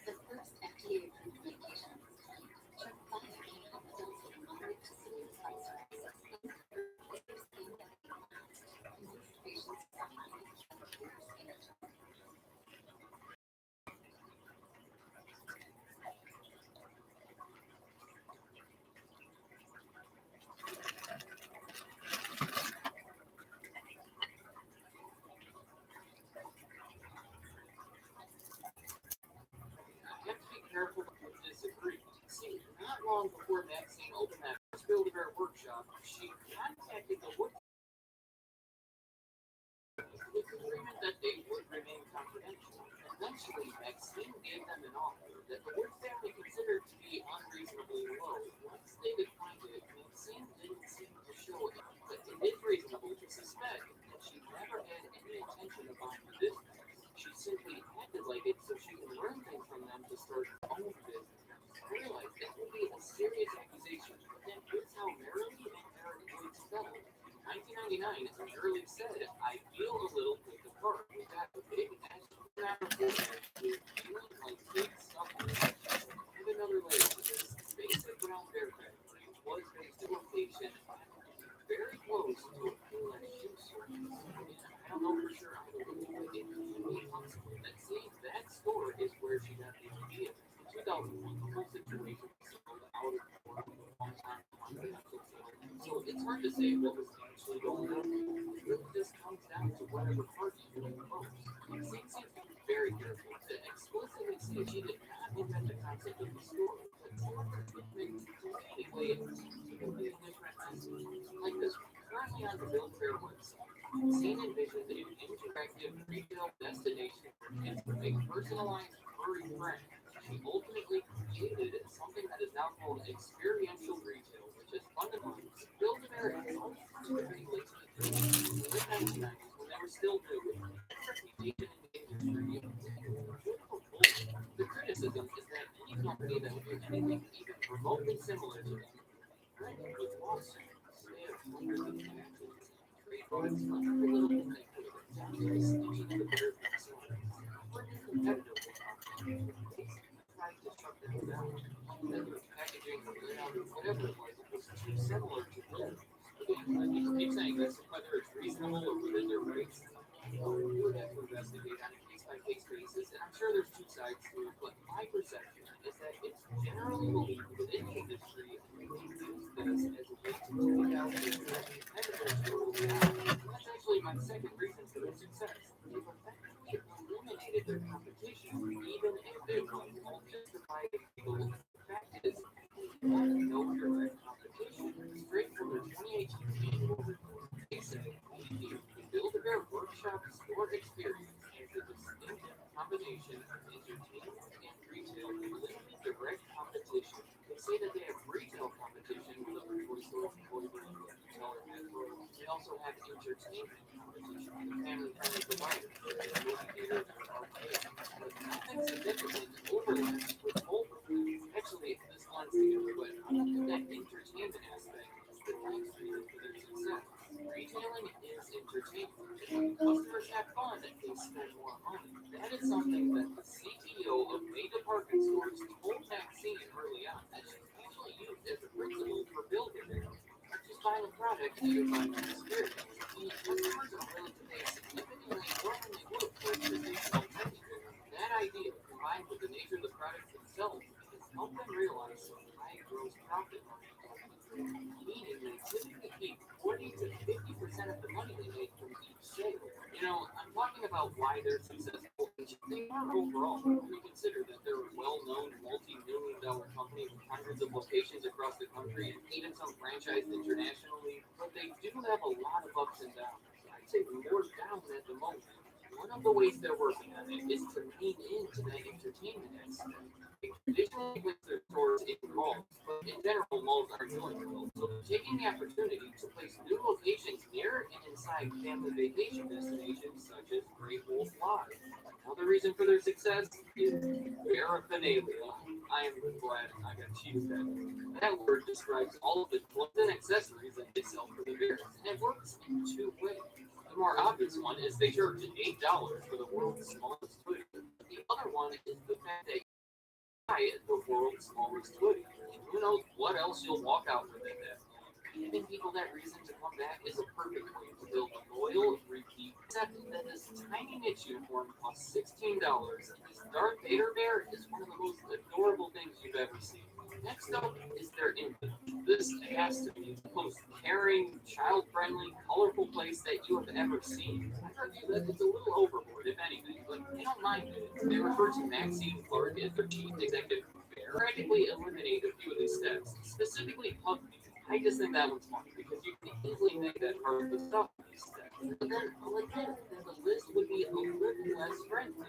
The first FDA-approved medication of its kind, Tremfya can help adults with moderate to severe skin psoriasis uncover clear skin that can last, and most patients suffer with cure skin tone. I have to be careful to disagree. See, not long before Maxine opened that first Build-A-Bear workshop, she contacted the Wood with the agreement that they would remain confidential. attention. Eventually, Maxine gave them an offer that the Wood family considered to be unreasonably low. Once they declined it, Maxine didn't seem to show it, but it is reasonable to suspect that she never had any intention of buying the business. She simply acted like it so she could learn things from them to start her own business. I realized that would be a serious accusation, but then here's how merrily and Eric Wood settled. In 1999, Shirley said, I feel a little picked apart. We got a big national with feeling like big stuff. And another layer to this, basic brown bear factory was based in location very close to a Payless shoe store. I don't know for sure how to look at it. It may be possible that seeing that store is where she got the idea. In 2001, the whole situation was sold out of court for a long time. So it's hard to say what was actually going on. It really just comes down to whatever party you were close. Maxine seems to be very careful to explicitly say she did not invent the concept of the store, but some of her statements to me anyway, completely different like this one. Currently on the Build Fair website, Maxine envisioned an interactive retail destination where kids could make personalized furry friends. She ultimately created something that is now called experiential retail, which is fundamentally Build a Bear has always very late to the late 1990s when they were still new. Reputation in the industry. The criticism is that any company that would do anything even remotely similar to them threatened with lawsuits. They have hundreds of patents, trademarks on every little thing they could have done to the station of the bear themselves. Working competitively, they tried to shut them down. Whether it's packaging or layout or whatever it was too similar to theirs. Again, I keep saying this, whether it's reasonable or within their rights, you would have to investigate on a case-by-case basis, and I'm sure there's two sides to it, but my perception is that it's generally believed within the industry and they use this as a way to take out their competitors who are down. And that's actually my second reason for their success. They've effectively eliminated their competition, even if it was all justified and legal. The fact is, you want to know your direct competition. Straight from their 2018 annual report, they say the Build-A-Bear Workshop store experience is a distinctive combination of entertainment and retail with limited direct competition. They say that they have retail competition with other toy stores, toy brands, retailer networks. They also have entertainment competition with family-friendly providers, movie theaters, and arcades. But nothing significant overlaps with both of them. Actually, this blends together, but I don't think that entertainment aspect is the next reason for their success. Retailing is entertainment. When customers have fun, they spend more money. That is something that the CEO of main department stores told Maxine early on that she actually used as a principle for building it. Not just buying a product, you're buying an experience. And customers are willing to pay significantly more than they would for a traditional teddy bear. That idea, combined with the nature of the products themselves, has helped them realize some high gross profit margins. Meaning they typically keep 40 to 50% of the money they make from each sale. You know, I'm talking about why they're successful. They are overall. When you consider that they're a well-known multi-million-dollar company with hundreds of locations across the country, and even some franchised internationally, but they do have a lot of ups and downs. I'd say more down at the moment. One of the ways they're working on it is to lean into that entertainment aspect. They traditionally place their stores in malls, but in general, malls aren't doing well. So they're taking the opportunity to place new locations near and inside family vacation destinations such as Great Wolf Lodge. Another reason for their success is paraphernalia. I am glad I got to use that. That word describes all of the clothes and accessories that they sell for the bears, and it works in two ways. The more obvious one is they charge $8 for the world's smallest hoodie. The other one is the fact that buy the world's smallest hoodie. And who knows what else you'll walk out with at that point. Giving people that reason to come back is a perfect way to build a loyal repeat. Except that this tiny niche uniform costs $16, and this Darth Vader bear is one of the most adorable things you've ever seen. Next up is their infant. This has to be the most caring, child-friendly, colorful place that you have ever seen. I argue that it's a little overboard, if anything, but they don't mind it. They refer to Maxine Clark as their chief executive. Practically eliminate a few of these steps, specifically pub fees. I just think that one's funny because you can easily make that part of the stuff these steps. But then, then the list would be a little less friendly.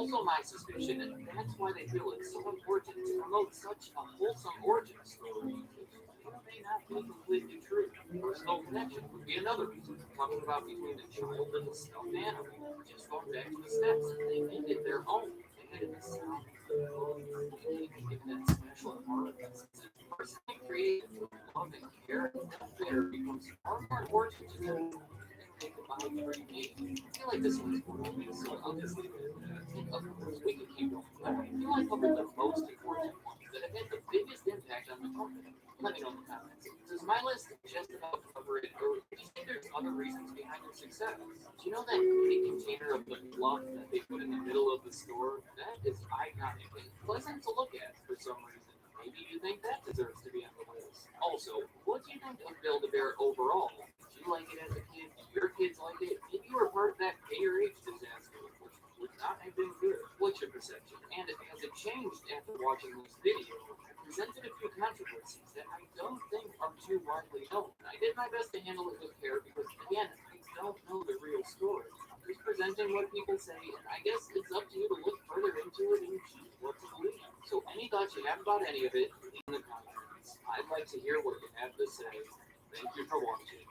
also my suspicion, and that's why they feel it's so important to promote such a wholesome origin story. It may not be completely true. Personal connection would be another reason. Talking about between the child and the stuffed animal. Just going back to the steps, they made it their own. They added the sound, the color, they give that special art. Personally created with love and care, that better becomes far more important to them think about pretty deep. I feel like this one's more of me, so I'll just leave it at that. And of course, we can keep going. But I feel I covered the most important ones that have had the biggest impact on the company. Let me know in the comments. Does my list just about cover it, or do you think there's other reasons behind their success? Do you know that big container of the fluff that they put in the middle of the store? That is iconic and pleasant to look at for some reason. Maybe you think that deserves to be on the list. Also, what do you think of Build-A-Bear overall? Did you like it as a kid? Did your kids like it? Maybe you were part of that pay your age disaster, which would not have been good. What's your perception? And has it changed after watching this video? I presented a few controversies that I don't think are too widely known. I did my best to handle it with care because, again, I don't know the real story. I'm just presenting what people say, and I guess it's up to you to look further into it and choose what to believe. So, any thoughts you have about any of it, leave in the comments. I'd like to hear what you have to say. Thank you for watching.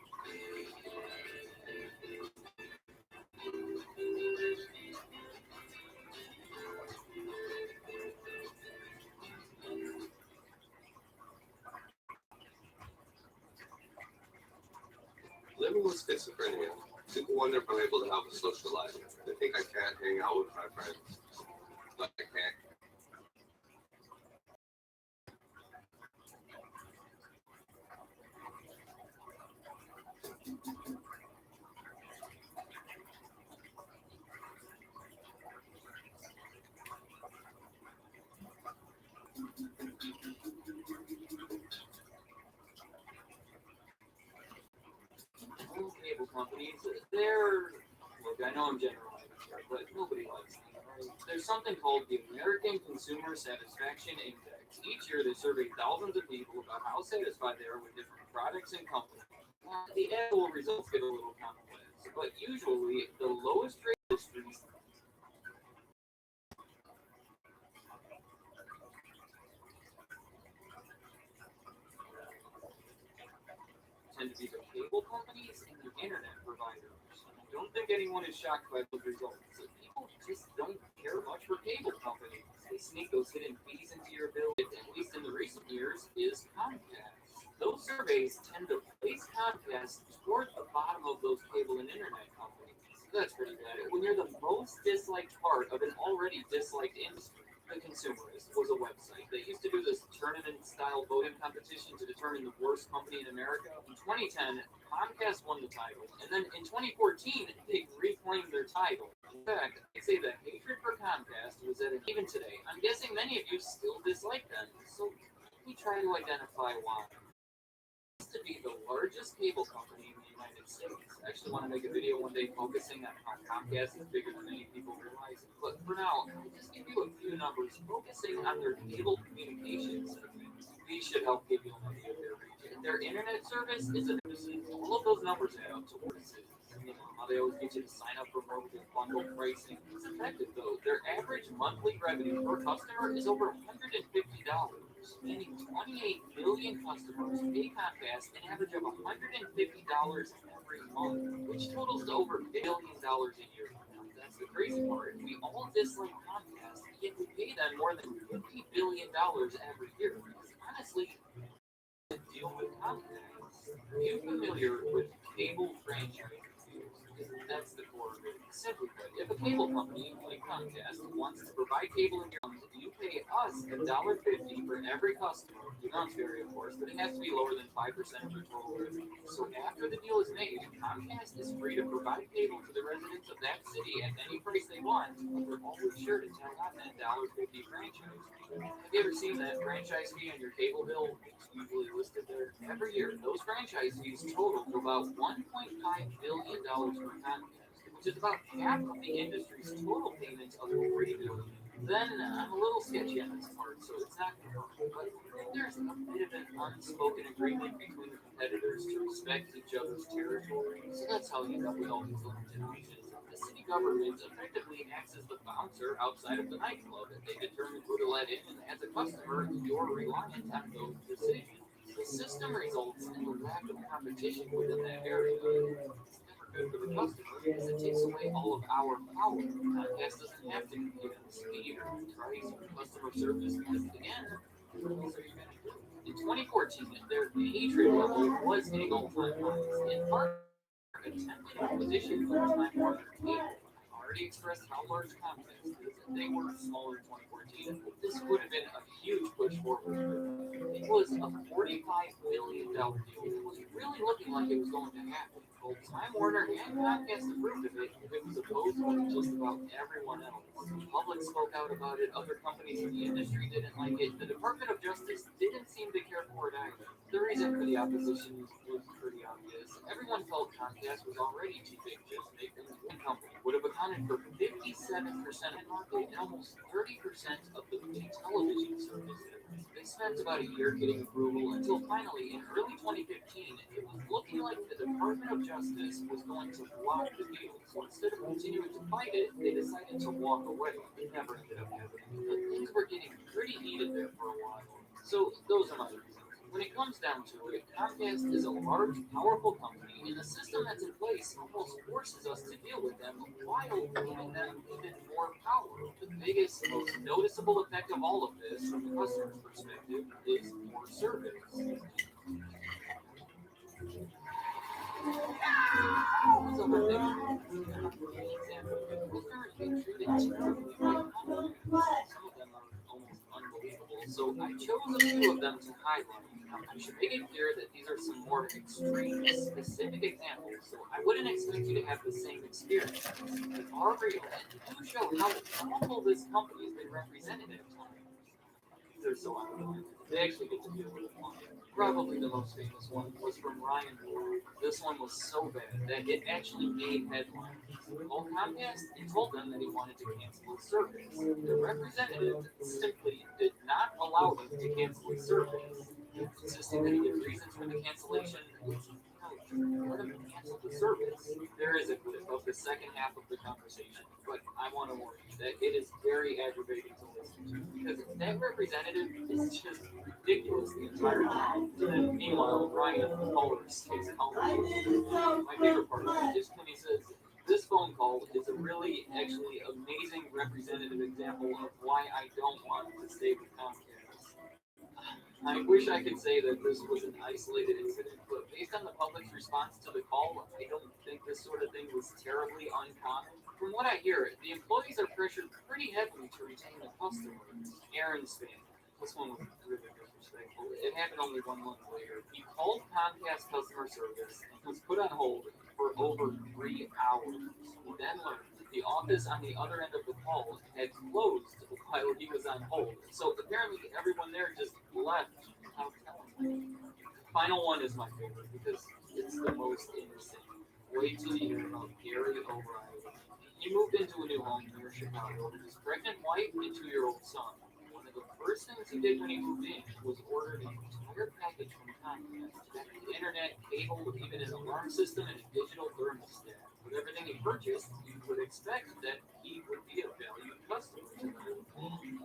Living with schizophrenia, people wonder if I'm able to help with social life. They think I can't hang out with my friends, but I can. All cable companies, they're, look, I know I'm generalizing here, but nobody likes them, right? There's something called the American Consumer Satisfaction Index. Each year they survey thousands of people about how satisfied they are with different products and companies. The actual results get a little complex, but usually the lowest rated industries tend to be the cable companies and the internet providers. I don't think anyone is shocked by those results. People just don't care much for cable companies. They sneak those hidden fees into your bill, at least in the recent years, is Comcast. Those surveys tend to place Comcast toward the bottom of those cable and internet companies. That's pretty bad. When you're the most disliked part of an already disliked industry, the Consumerist was a website that used to do this tournament-style voting competition to determine the worst company in America. In 2010, Comcast won the title, and then in 2014, they reclaimed their title. In fact, I'd say the hatred for Comcast was at an even today. I'm guessing many of you still dislike them, so let me try to identify why. To be the largest cable company in the United States. I actually want to make a video one day focusing on how Comcast is bigger than many people realize. But for now, I'll just give you a few numbers focusing on their cable communications segment. These should help give you an idea of their reach. Their internet service is a all of those numbers add up to what it is. You know, how they always get you to sign up for more with this bundle pricing. It's effective though. Their average monthly revenue per customer is over $150, meaning 28 million customers pay Comcast an average of $150 every month, which totals to over $1 billion a year. Now, that's the crazy part. We all dislike Comcast, yet we pay them more than $50 billion every year. Because honestly, to deal with Comcast, are you familiar with cable franchise reviews? That's the core of it. Simply put, if a cable company like Comcast wants to provide cable in your home, you pay us $1.50 for every customer. The amounts vary, of course, but it has to be lower than 5% of your total revenue. So after the deal is made, Comcast is free to provide cable to the residents of that city at any price they want, but they're always sure to tag on that $1.50 franchise fee. Have you ever seen that franchise fee on your cable bill? It's usually listed there. Every year, those franchise fees total to about $1.5 billion for Comcast, which is about half of the industry's total payments of $3 billion. Then I'm a little sketchy on this part, so it's not confirmed, but I think there's a bit of an unspoken agreement between the competitors to respect each other's territory. So that's how you end up with all these little differences. The city government effectively acts as the bouncer outside of the nightclub. They determine who to let in, and as a customer, you're reliant on those decisions. The system results in a lack of competition within that area. It's never good for the customer because it takes away all of our power. Comcast doesn't have to compete on speed or price or customer service because, again, what else are you going to do? In 2014, their hatred level was hitting all-time highs, in part attempted acquisition of Time Warner Cable. I already expressed how large Comcast is, and they were smaller in 2014. This would have been a huge push forward. It was a $45 million deal. It was really looking like it was going to happen. Both Time Warner and Comcast approved of it. It was opposed by just about everyone else. The public spoke out about it. Other companies in the industry didn't like it. The Department of Justice didn't seem to care for it either. The reason for the opposition was pretty obvious. Everyone felt Comcast was already too big just to make them one company. Would have accounted for 57% of the market and almost 30% of the television services. They spent about a year getting approval until finally, in early 2015, it was looking like the Department of Justice was going to block the deal. So instead of continuing to fight it, they decided to walk away. It never ended up happening. But things were getting pretty heated there for a while. So those are my reasons. When it comes down to it, Comcast is a large, powerful company, and the system that's in place almost forces us to deal with them while giving them even more power. The biggest, most noticeable effect of all of this, from the customer's perspective, is more service. So my customers get treated terribly by Comcast. Some of them are almost unbelievable. So I chose a few of them to highlight. Now, I should make it clear that these are some more extreme, specific examples, so I wouldn't expect you to have the same experience. They are real and do show how powerful this company has been represented at times. These are so unbelievable. They actually get to deal with it. Probably the most famous one was from Ryan Moore. This one was so bad that it actually made headlines. Called Comcast and told them that he wanted to cancel his service. The representative simply did not allow him to cancel his service, insisting that he give reasons for the cancellation. Let him cancel the service. There is a clip of the second half of the conversation, but I want to warn you that it is very aggravating to listen to because that representative is just ridiculous the entire time. And meanwhile, Ryan, the caller, stays calm. My favorite part of it is when he says, "This phone call is a really, actually amazing representative example of why I don't want to stay with Comcast." I wish I could say that this was an isolated incident, but based on the public's response to the call, I don't think this sort of thing was terribly uncommon. From what I hear, the employees are pressured pretty heavily to retain the customer. Aaron Span. This one was really disrespectful. It happened only 1 month later. He called Comcast customer service and was put on hold for over 3 hours. He then learned the office on the other end of the call had closed while he was on hold. So apparently everyone there just left without telling him. The final one is my favorite because it's the most innocent. Wait till you hear about Gary O'Reilly. He moved into a new home near Chicago with his pregnant wife and 2-year-old son. One of the first things he did when he moved in was order an entire package from Comcast. That the internet, cable, even an alarm system, and a digital thermostat. With everything he purchased, you would expect that he would be a valued customer to them.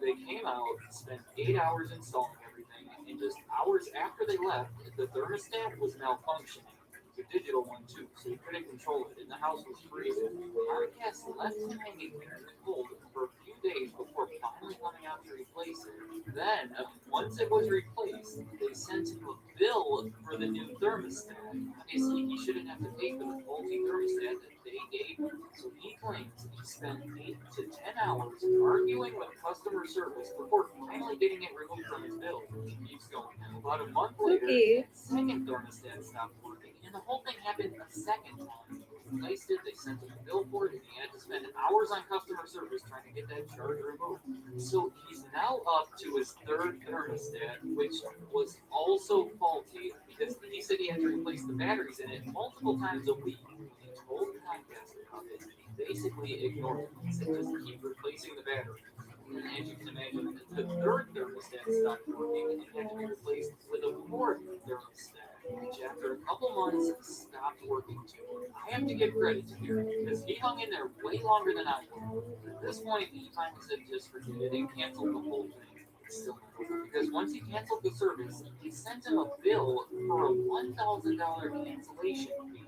They came out, spent 8 hours installing everything, and just hours after they left, the thermostat was malfunctioning. The digital one too, so he couldn't control it, and the house was freezing. Comcast left him hanging there in the cold for a few days before finally coming out to replace it. Then, once it was replaced, they sent him a bill for the new thermostat. Obviously, he shouldn't have to pay for the faulty thermostat that they gave him. So he claims he spent 8 to 10 hours arguing with customer service before finally getting it removed from his bill. He keeps going. About a month later, Cookie. the second thermostat stopped working, and the whole thing happened a second time. They replaced it, they sent him a bill for it, and he had to spend hours on customer service trying to get that charge removed. So he's now up to his third thermostat, which was also faulty because he said he had to replace the batteries in it multiple times a week. When he told Comcast about it, he basically ignored it. He said just keep replacing the batteries. And as you can imagine, the third thermostat stopped working and had to be replaced with a fourth thermostat, which after a couple months stopped working too. I have to give credit to him because he hung in there way longer than I would. At this point, he finally said just forget it and canceled the whole thing. It's still not over because once he canceled the service, he sent him a bill for a $1,000 cancellation fee.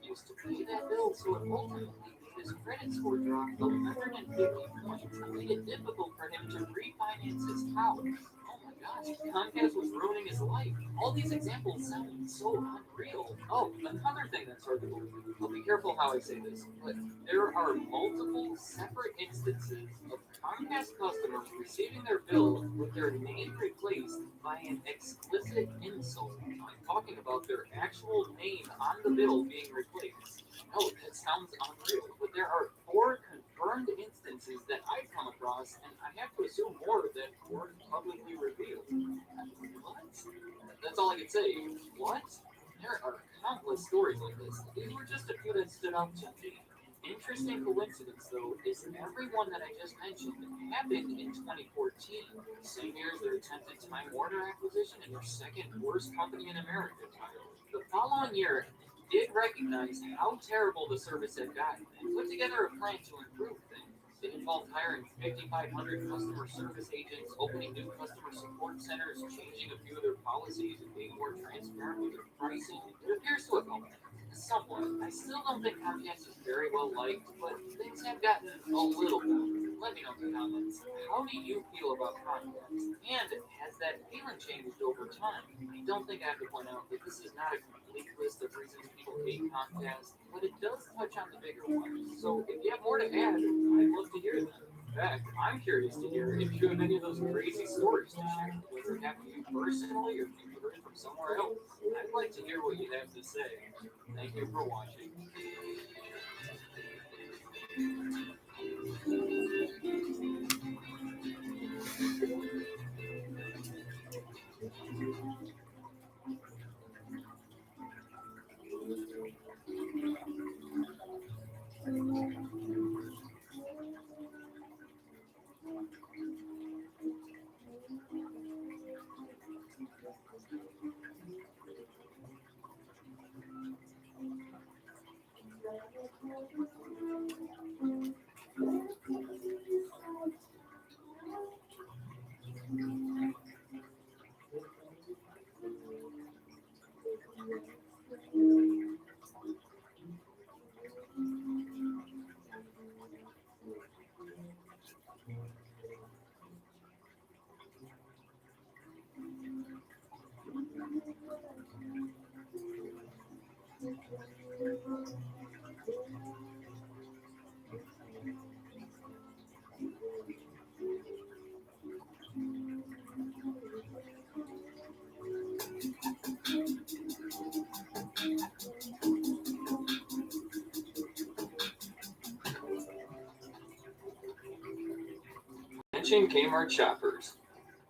He used to pay that bill, so it ultimately made his credit score drop 150 points and made it difficult for him to refinance his house. Oh my gosh, Comcast was ruining his life. All these examples sound so unreal. Oh, another thing that's hard to believe. I'll be careful how I say this, but there are multiple separate instances of Comcast customers receiving their bill with their name replaced by an explicit insult. I'm talking about their actual name on the bill being replaced. No, that sounds unreal, but there are four confirmed instances that I've come across, and I have to assume more that weren't publicly revealed. What? That's all I can say. What? There are countless stories like this. These were just a few that stood out to me. Interesting coincidence, though, is every one that I just mentioned happened in 2014, same year as their attempted Time Warner acquisition and their second worst company in America title. The following year did recognize how terrible the service had gotten and put together a plan to improve things. It involved hiring 5,500 customer service agents, opening new customer support centers, changing a few of their policies, and being more transparent with their pricing. It appears to have helped somewhat. I still don't think Comcast is very well liked, but things have gotten a little better. Let me know in the comments. How do you feel about Comcast? And has that feeling changed over time? I don't think I have to point out that this is not a complete list of reasons people hate Comcast, but it does touch on the bigger ones. So if you have more to add, I'd love to hear them. In fact, I'm curious to hear if you have any of those crazy stories to share, whether it happened to you personally or if you heard it from somewhere else. I'd like to hear what you have to say. Thank you for watching. Mention Kmart shoppers.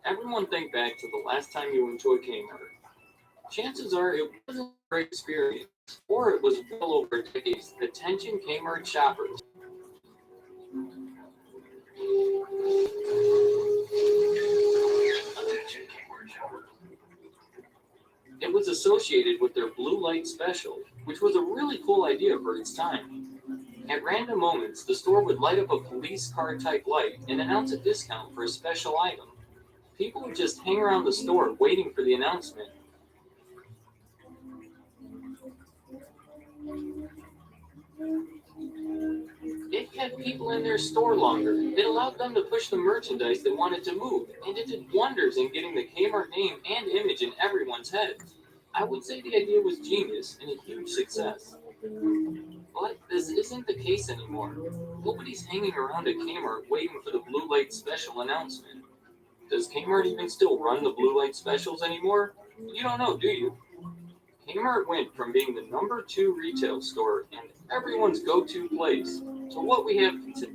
Everyone think back to the last time you went to a Kmart. Chances are it wasn't a great experience, or it was well over a decade. Attention Kmart shoppers. It was associated with their blue light special, which was a really cool idea for its time. At random moments, the store would light up a police car type light and announce a discount for a special item. People would just hang around the store waiting for the announcement. It kept people in their store longer. It allowed them to push the merchandise they wanted to move, and it did wonders in getting the Kmart name and image in everyone's heads. I would say the idea was genius and a huge success. But this isn't the case anymore. Nobody's hanging around at Kmart waiting for the blue light special announcement. Does Kmart even still run the blue light specials anymore? You don't know, do you? Kmart went from being the #2 retail store and everyone's go-to place to what we have today.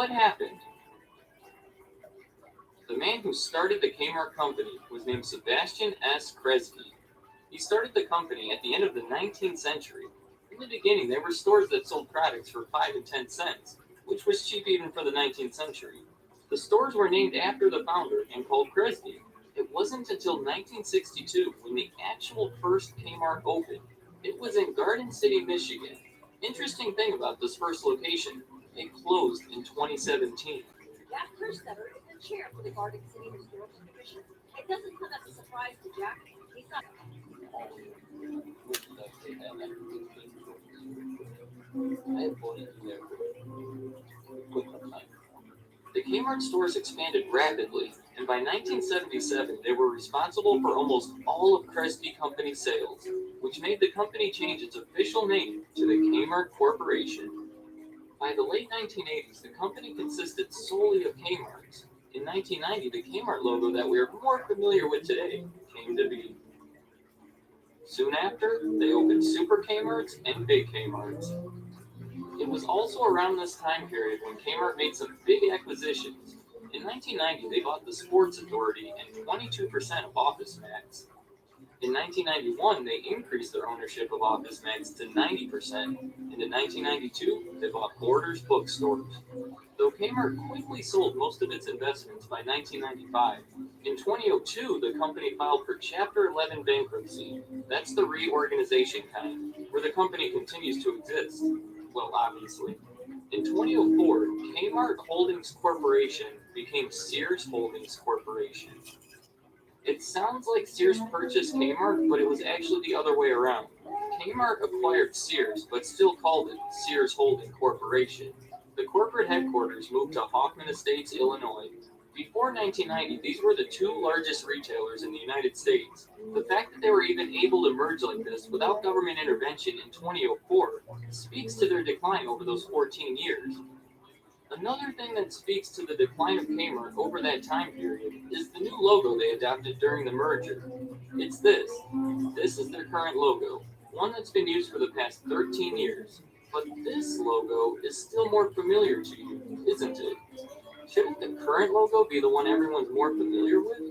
what happened? The man who started the Kmart company was named Sebastian S. Kresge. He started the company at the end of the 19th century. In the beginning, there were stores that sold products for 5 and 10 cents, which was cheap even for the 19th century. The stores were named after the founder and called Kresge. It wasn't until 1962 when the actual first Kmart opened. It was in Garden City, Michigan. Interesting thing about this first location, it closed in 2017. Jack Kerstetter is the chair for the Garden City Historical Commission. It doesn't come as a surprise to Jack. He's not. I have voted there for quite some time. The Kmart stores expanded rapidly, and by 1977 they were responsible for almost all of Kresge Company sales, which made the company change its official name to the Kmart Corporation. By the late 1980s, the company consisted solely of Kmarts. In 1990, the Kmart logo that we are more familiar with today came to be. Soon after, they opened Super Kmarts and Big Kmarts. It was also around this time period when Kmart made some big acquisitions. In 1990, they bought the Sports Authority and 22% of OfficeMax. In 1991, they increased their ownership of OfficeMax to 90%, and in 1992, they bought Borders bookstores. Though Kmart quickly sold most of its investments by 1995, in 2002, the company filed for Chapter 11 bankruptcy. That's the reorganization kind, where the company continues to exist. Well, obviously. In 2004, Kmart Holdings Corporation became Sears Holdings Corporation. It sounds like Sears purchased Kmart, but it was actually the other way around. Kmart acquired Sears, but still called it Sears Holding Corporation. The corporate headquarters moved to Hoffman Estates, Illinois. Before 1990, these were the two largest retailers in the United States. The fact that they were even able to merge like this without government intervention in 2004 speaks to their decline over those 14 years. Another thing that speaks to the decline of Kmart over that time period is the new logo they adopted during the merger. It's this. This is their current logo, one that's been used for the past 13 years. But this logo is still more familiar to you, isn't it? Shouldn't the current logo be the one everyone's more familiar with?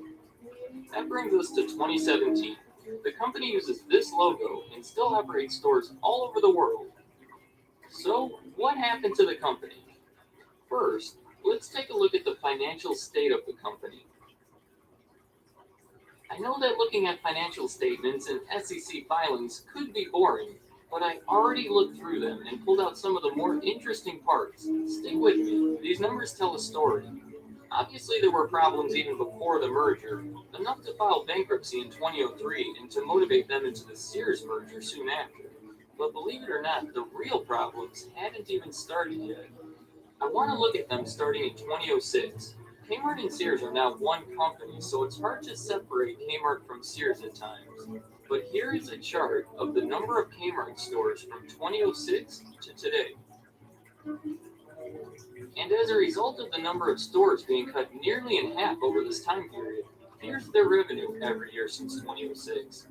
That brings us to 2017. The company uses this logo and still operates stores all over the world. So, what happened to the company? First, let's take a look at the financial state of the company. I know that looking at financial statements and SEC filings could be boring, but I already looked through them and pulled out some of the more interesting parts. Stick with me, these numbers tell a story. Obviously, there were problems even before the merger, enough to file bankruptcy in 2003 and to motivate them into the Sears merger soon after. But believe it or not, the real problems hadn't even started yet. I want to look at them starting in 2006. Kmart and Sears are now one company, so it's hard to separate Kmart from Sears at times. But here is a chart of the number of Kmart stores from 2006 to today. And as a result of the number of stores being cut nearly in half over this time period, here's their revenue every year since 2006.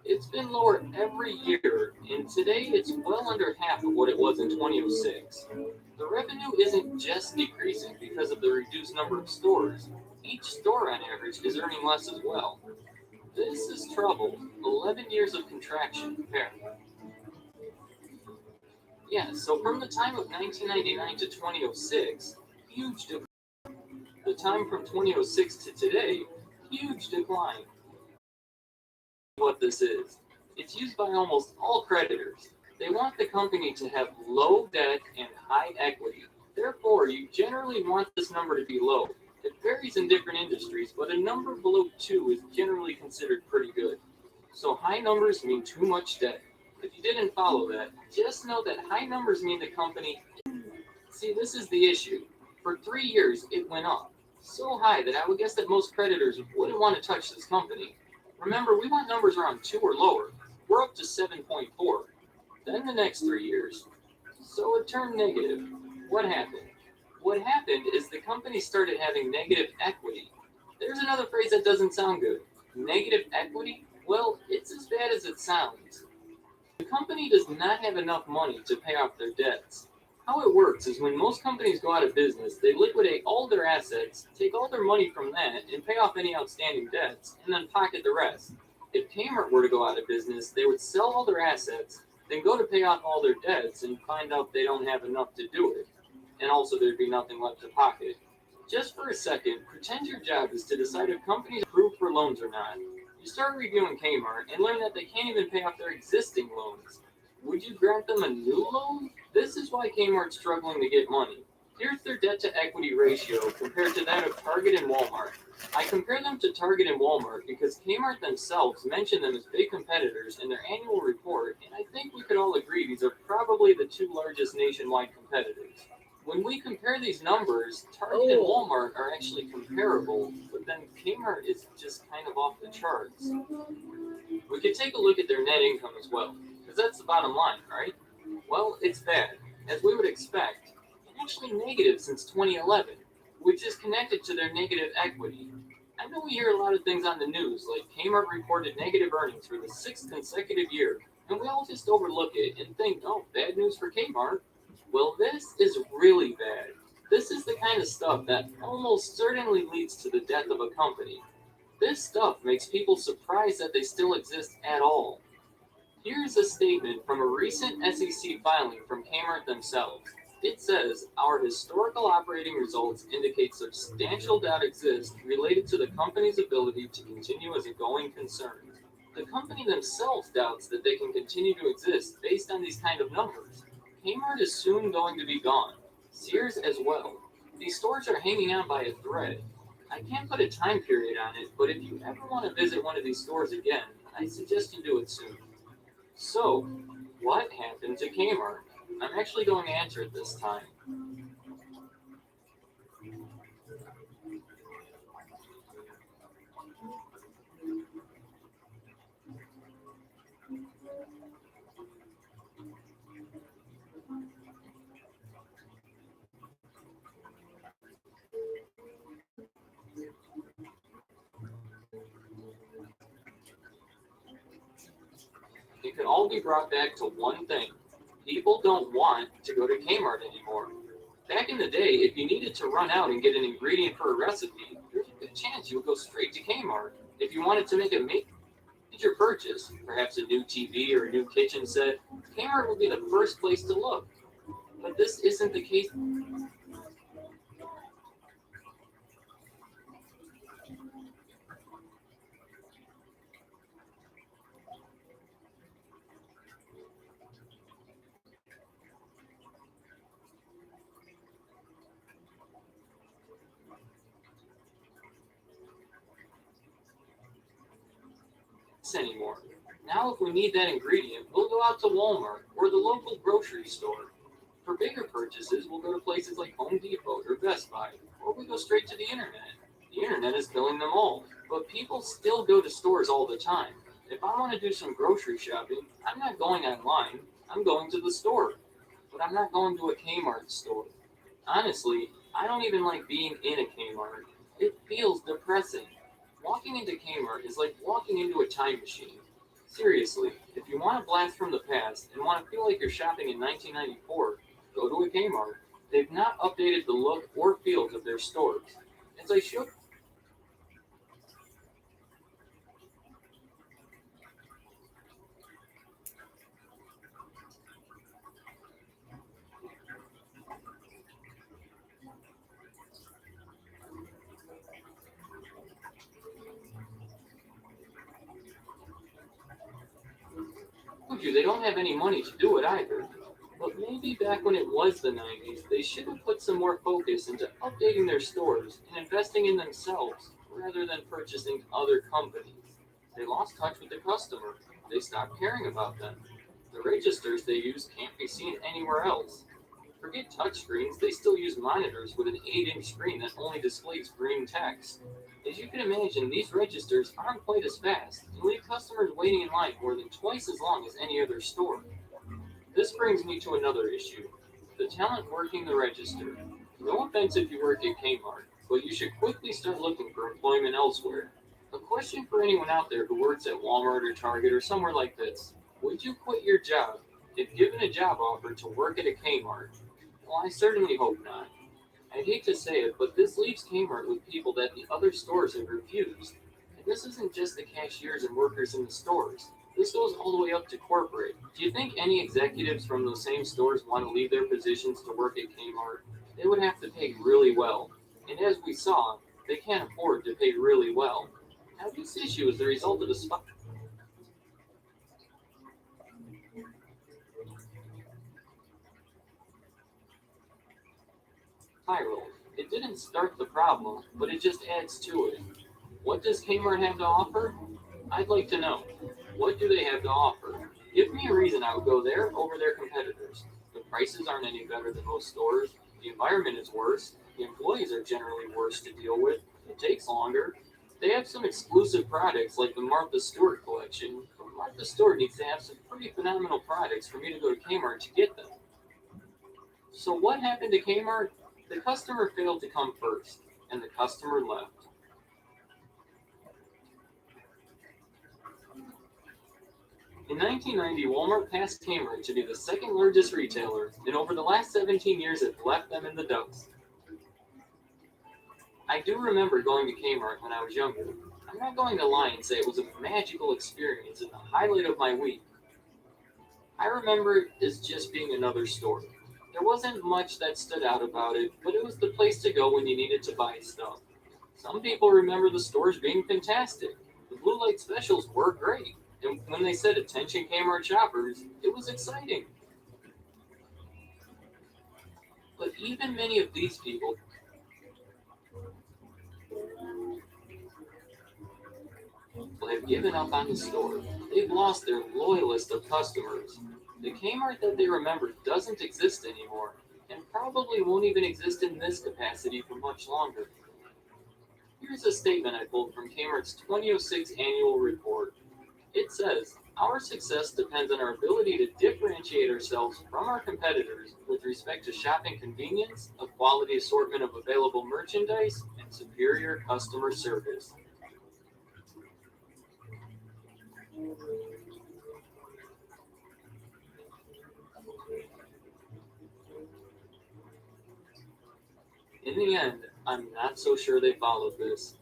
It's been lower every year, and today it's well under half of what it was in 2006. The revenue isn't just decreasing because of the reduced number of stores. Each store on average is earning less as well. This is trouble. 11 years of contraction, apparently. Yeah, so from the time of 1999 to 2006, huge decline. The time from 2006 to today, huge decline. What this is. It's used by almost all creditors. They want the company to have low debt and high equity. Therefore, you generally want this number to be low. It varies in different industries, but a number below 2 is generally considered pretty good. So high numbers mean too much debt. If you didn't follow that, just know that high numbers mean the company... See, this is the issue. For 3 years, it went up. So high that I would guess that most creditors wouldn't want to touch this company. Remember, we want numbers around 2 or lower. We're up to 7.4. Then the next 3 years. So it turned negative. What happened? What happened is the company started having negative equity. There's another phrase that doesn't sound good. Negative equity? Well, it's as bad as it sounds. The company does not have enough money to pay off their debts. How it works is when most companies go out of business, they liquidate all their assets, take all their money from that, and pay off any outstanding debts, and then pocket the rest. If Kmart were to go out of business, they would sell all their assets, then go to pay off all their debts and find out they don't have enough to do it. And also there'd be nothing left to pocket. Just for a second, pretend your job is to decide if companies are approved for loans or not. You start reviewing Kmart and learn that they can't even pay off their existing loans. Would you grant them a new loan? This is why Kmart's struggling to get money. Here's their debt to equity ratio compared to that of Target and Walmart. I compare them to Target and Walmart because Kmart themselves mention them as big competitors in their annual report, and I think we could all agree these are probably the two largest nationwide competitors. When we compare these numbers, Target and Walmart are actually comparable, but then Kmart is just kind of off the charts. We could take a look at their net income as well, because that's the bottom line, right? Well, it's bad, as we would expect, and actually negative since 2011, which is connected to their negative equity. I know we hear a lot of things on the news, like Kmart reported negative earnings for the sixth consecutive year, and we all just overlook it and think, oh, bad news for Kmart. Well, this is really bad. This is the kind of stuff that almost certainly leads to the death of a company. This stuff makes people surprised that they still exist at all. Here's a statement from a recent SEC filing from Kmart themselves. It says, our historical operating results indicate substantial doubt exists related to the company's ability to continue as a going concern. The company themselves doubts that they can continue to exist based on these kind of numbers. Kmart is soon going to be gone. Sears as well. These stores are hanging on by a thread. I can't put a time period on it, but if you ever want to visit one of these stores again, I suggest you do it soon. So, what happened to Kmart? I'm actually going to answer it this time. It can all be brought back to one thing. People don't want to go to Kmart anymore. Back in the day, if you needed to run out and get an ingredient for a recipe, there's a good chance you would go straight to Kmart. If you wanted to make a major purchase, perhaps a new TV or a new kitchen set, Kmart would be the first place to look. But this isn't the case. Anymore. Now, if we need that ingredient, we'll go out to Walmart or the local grocery store. For bigger purchases, we'll go to places like Home Depot or Best Buy, or we go straight to the internet. The internet is killing them all, but people still go to stores all the time. If I want to do some grocery shopping, I'm not going online, I'm going to the store. But I'm not going to a Kmart store. Honestly, I don't even like being in a Kmart. It feels depressing. Walking into Kmart is like walking into a time machine. Seriously, if you want a blast from the past and want to feel like you're shopping in 1994, go to a Kmart. They've not updated the look or feels of their stores. As I showed you, they don't have any money to do it either. But maybe back when it was the 90s, they should have put some more focus into updating their stores and investing in themselves rather than purchasing other companies. They lost touch with the customer. They stopped caring about them. The registers they use can't be seen anywhere else. Forget touchscreens, they still use monitors with an 8-inch screen that only displays green text. As you can imagine, these registers aren't quite as fast and leave customers waiting in line more than twice as long as any other store. This brings me to another issue, the talent working the register. No offense if you work at Kmart, but you should quickly start looking for employment elsewhere. A question for anyone out there who works at Walmart or Target or somewhere like this. Would you quit your job if given a job offer to work at a Kmart? Well, I certainly hope not. I'd hate to say it, but this leaves Kmart with people that the other stores have refused. And this isn't just the cashiers and workers in the stores. This goes all the way up to corporate. Do you think any executives from those same stores want to leave their positions to work at Kmart? They would have to pay really well. And as we saw, they can't afford to pay really well. Now, this issue is the result of a spiral. It didn't start the problem, but it just adds to it. What does Kmart have to offer? I'd like to know. What do they have to offer? Give me a reason I would go there over their competitors. The prices aren't any better than most stores. The environment is worse. The employees are generally worse to deal with. It takes longer. They have some exclusive products like the Martha Stewart collection, but Martha Stewart needs to have some pretty phenomenal products for me to go to Kmart to get them. So what happened to Kmart? The customer failed to come first, and the customer left. In 1990, Walmart passed Kmart to be the second largest retailer, and over the last 17 years it left them in the dust. I do remember going to Kmart when I was younger. I'm not going to lie and say it was a magical experience and the highlight of my week. I remember it as just being another store. There wasn't much that stood out about it, but it was the place to go when you needed to buy stuff. Some people remember the stores being fantastic. The blue light specials were great. And when they said attention Kmart shoppers, it was exciting. But even many of these people have given up on the store. They've lost their loyalist of customers. The Kmart that they remember doesn't exist anymore, and probably won't even exist in this capacity for much longer. Here's a statement I pulled from Kmart's 2006 annual report. It says, our success depends on our ability to differentiate ourselves from our competitors with respect to shopping convenience, a quality assortment of available merchandise, and superior customer service. In the end, I'm not so sure they followed this.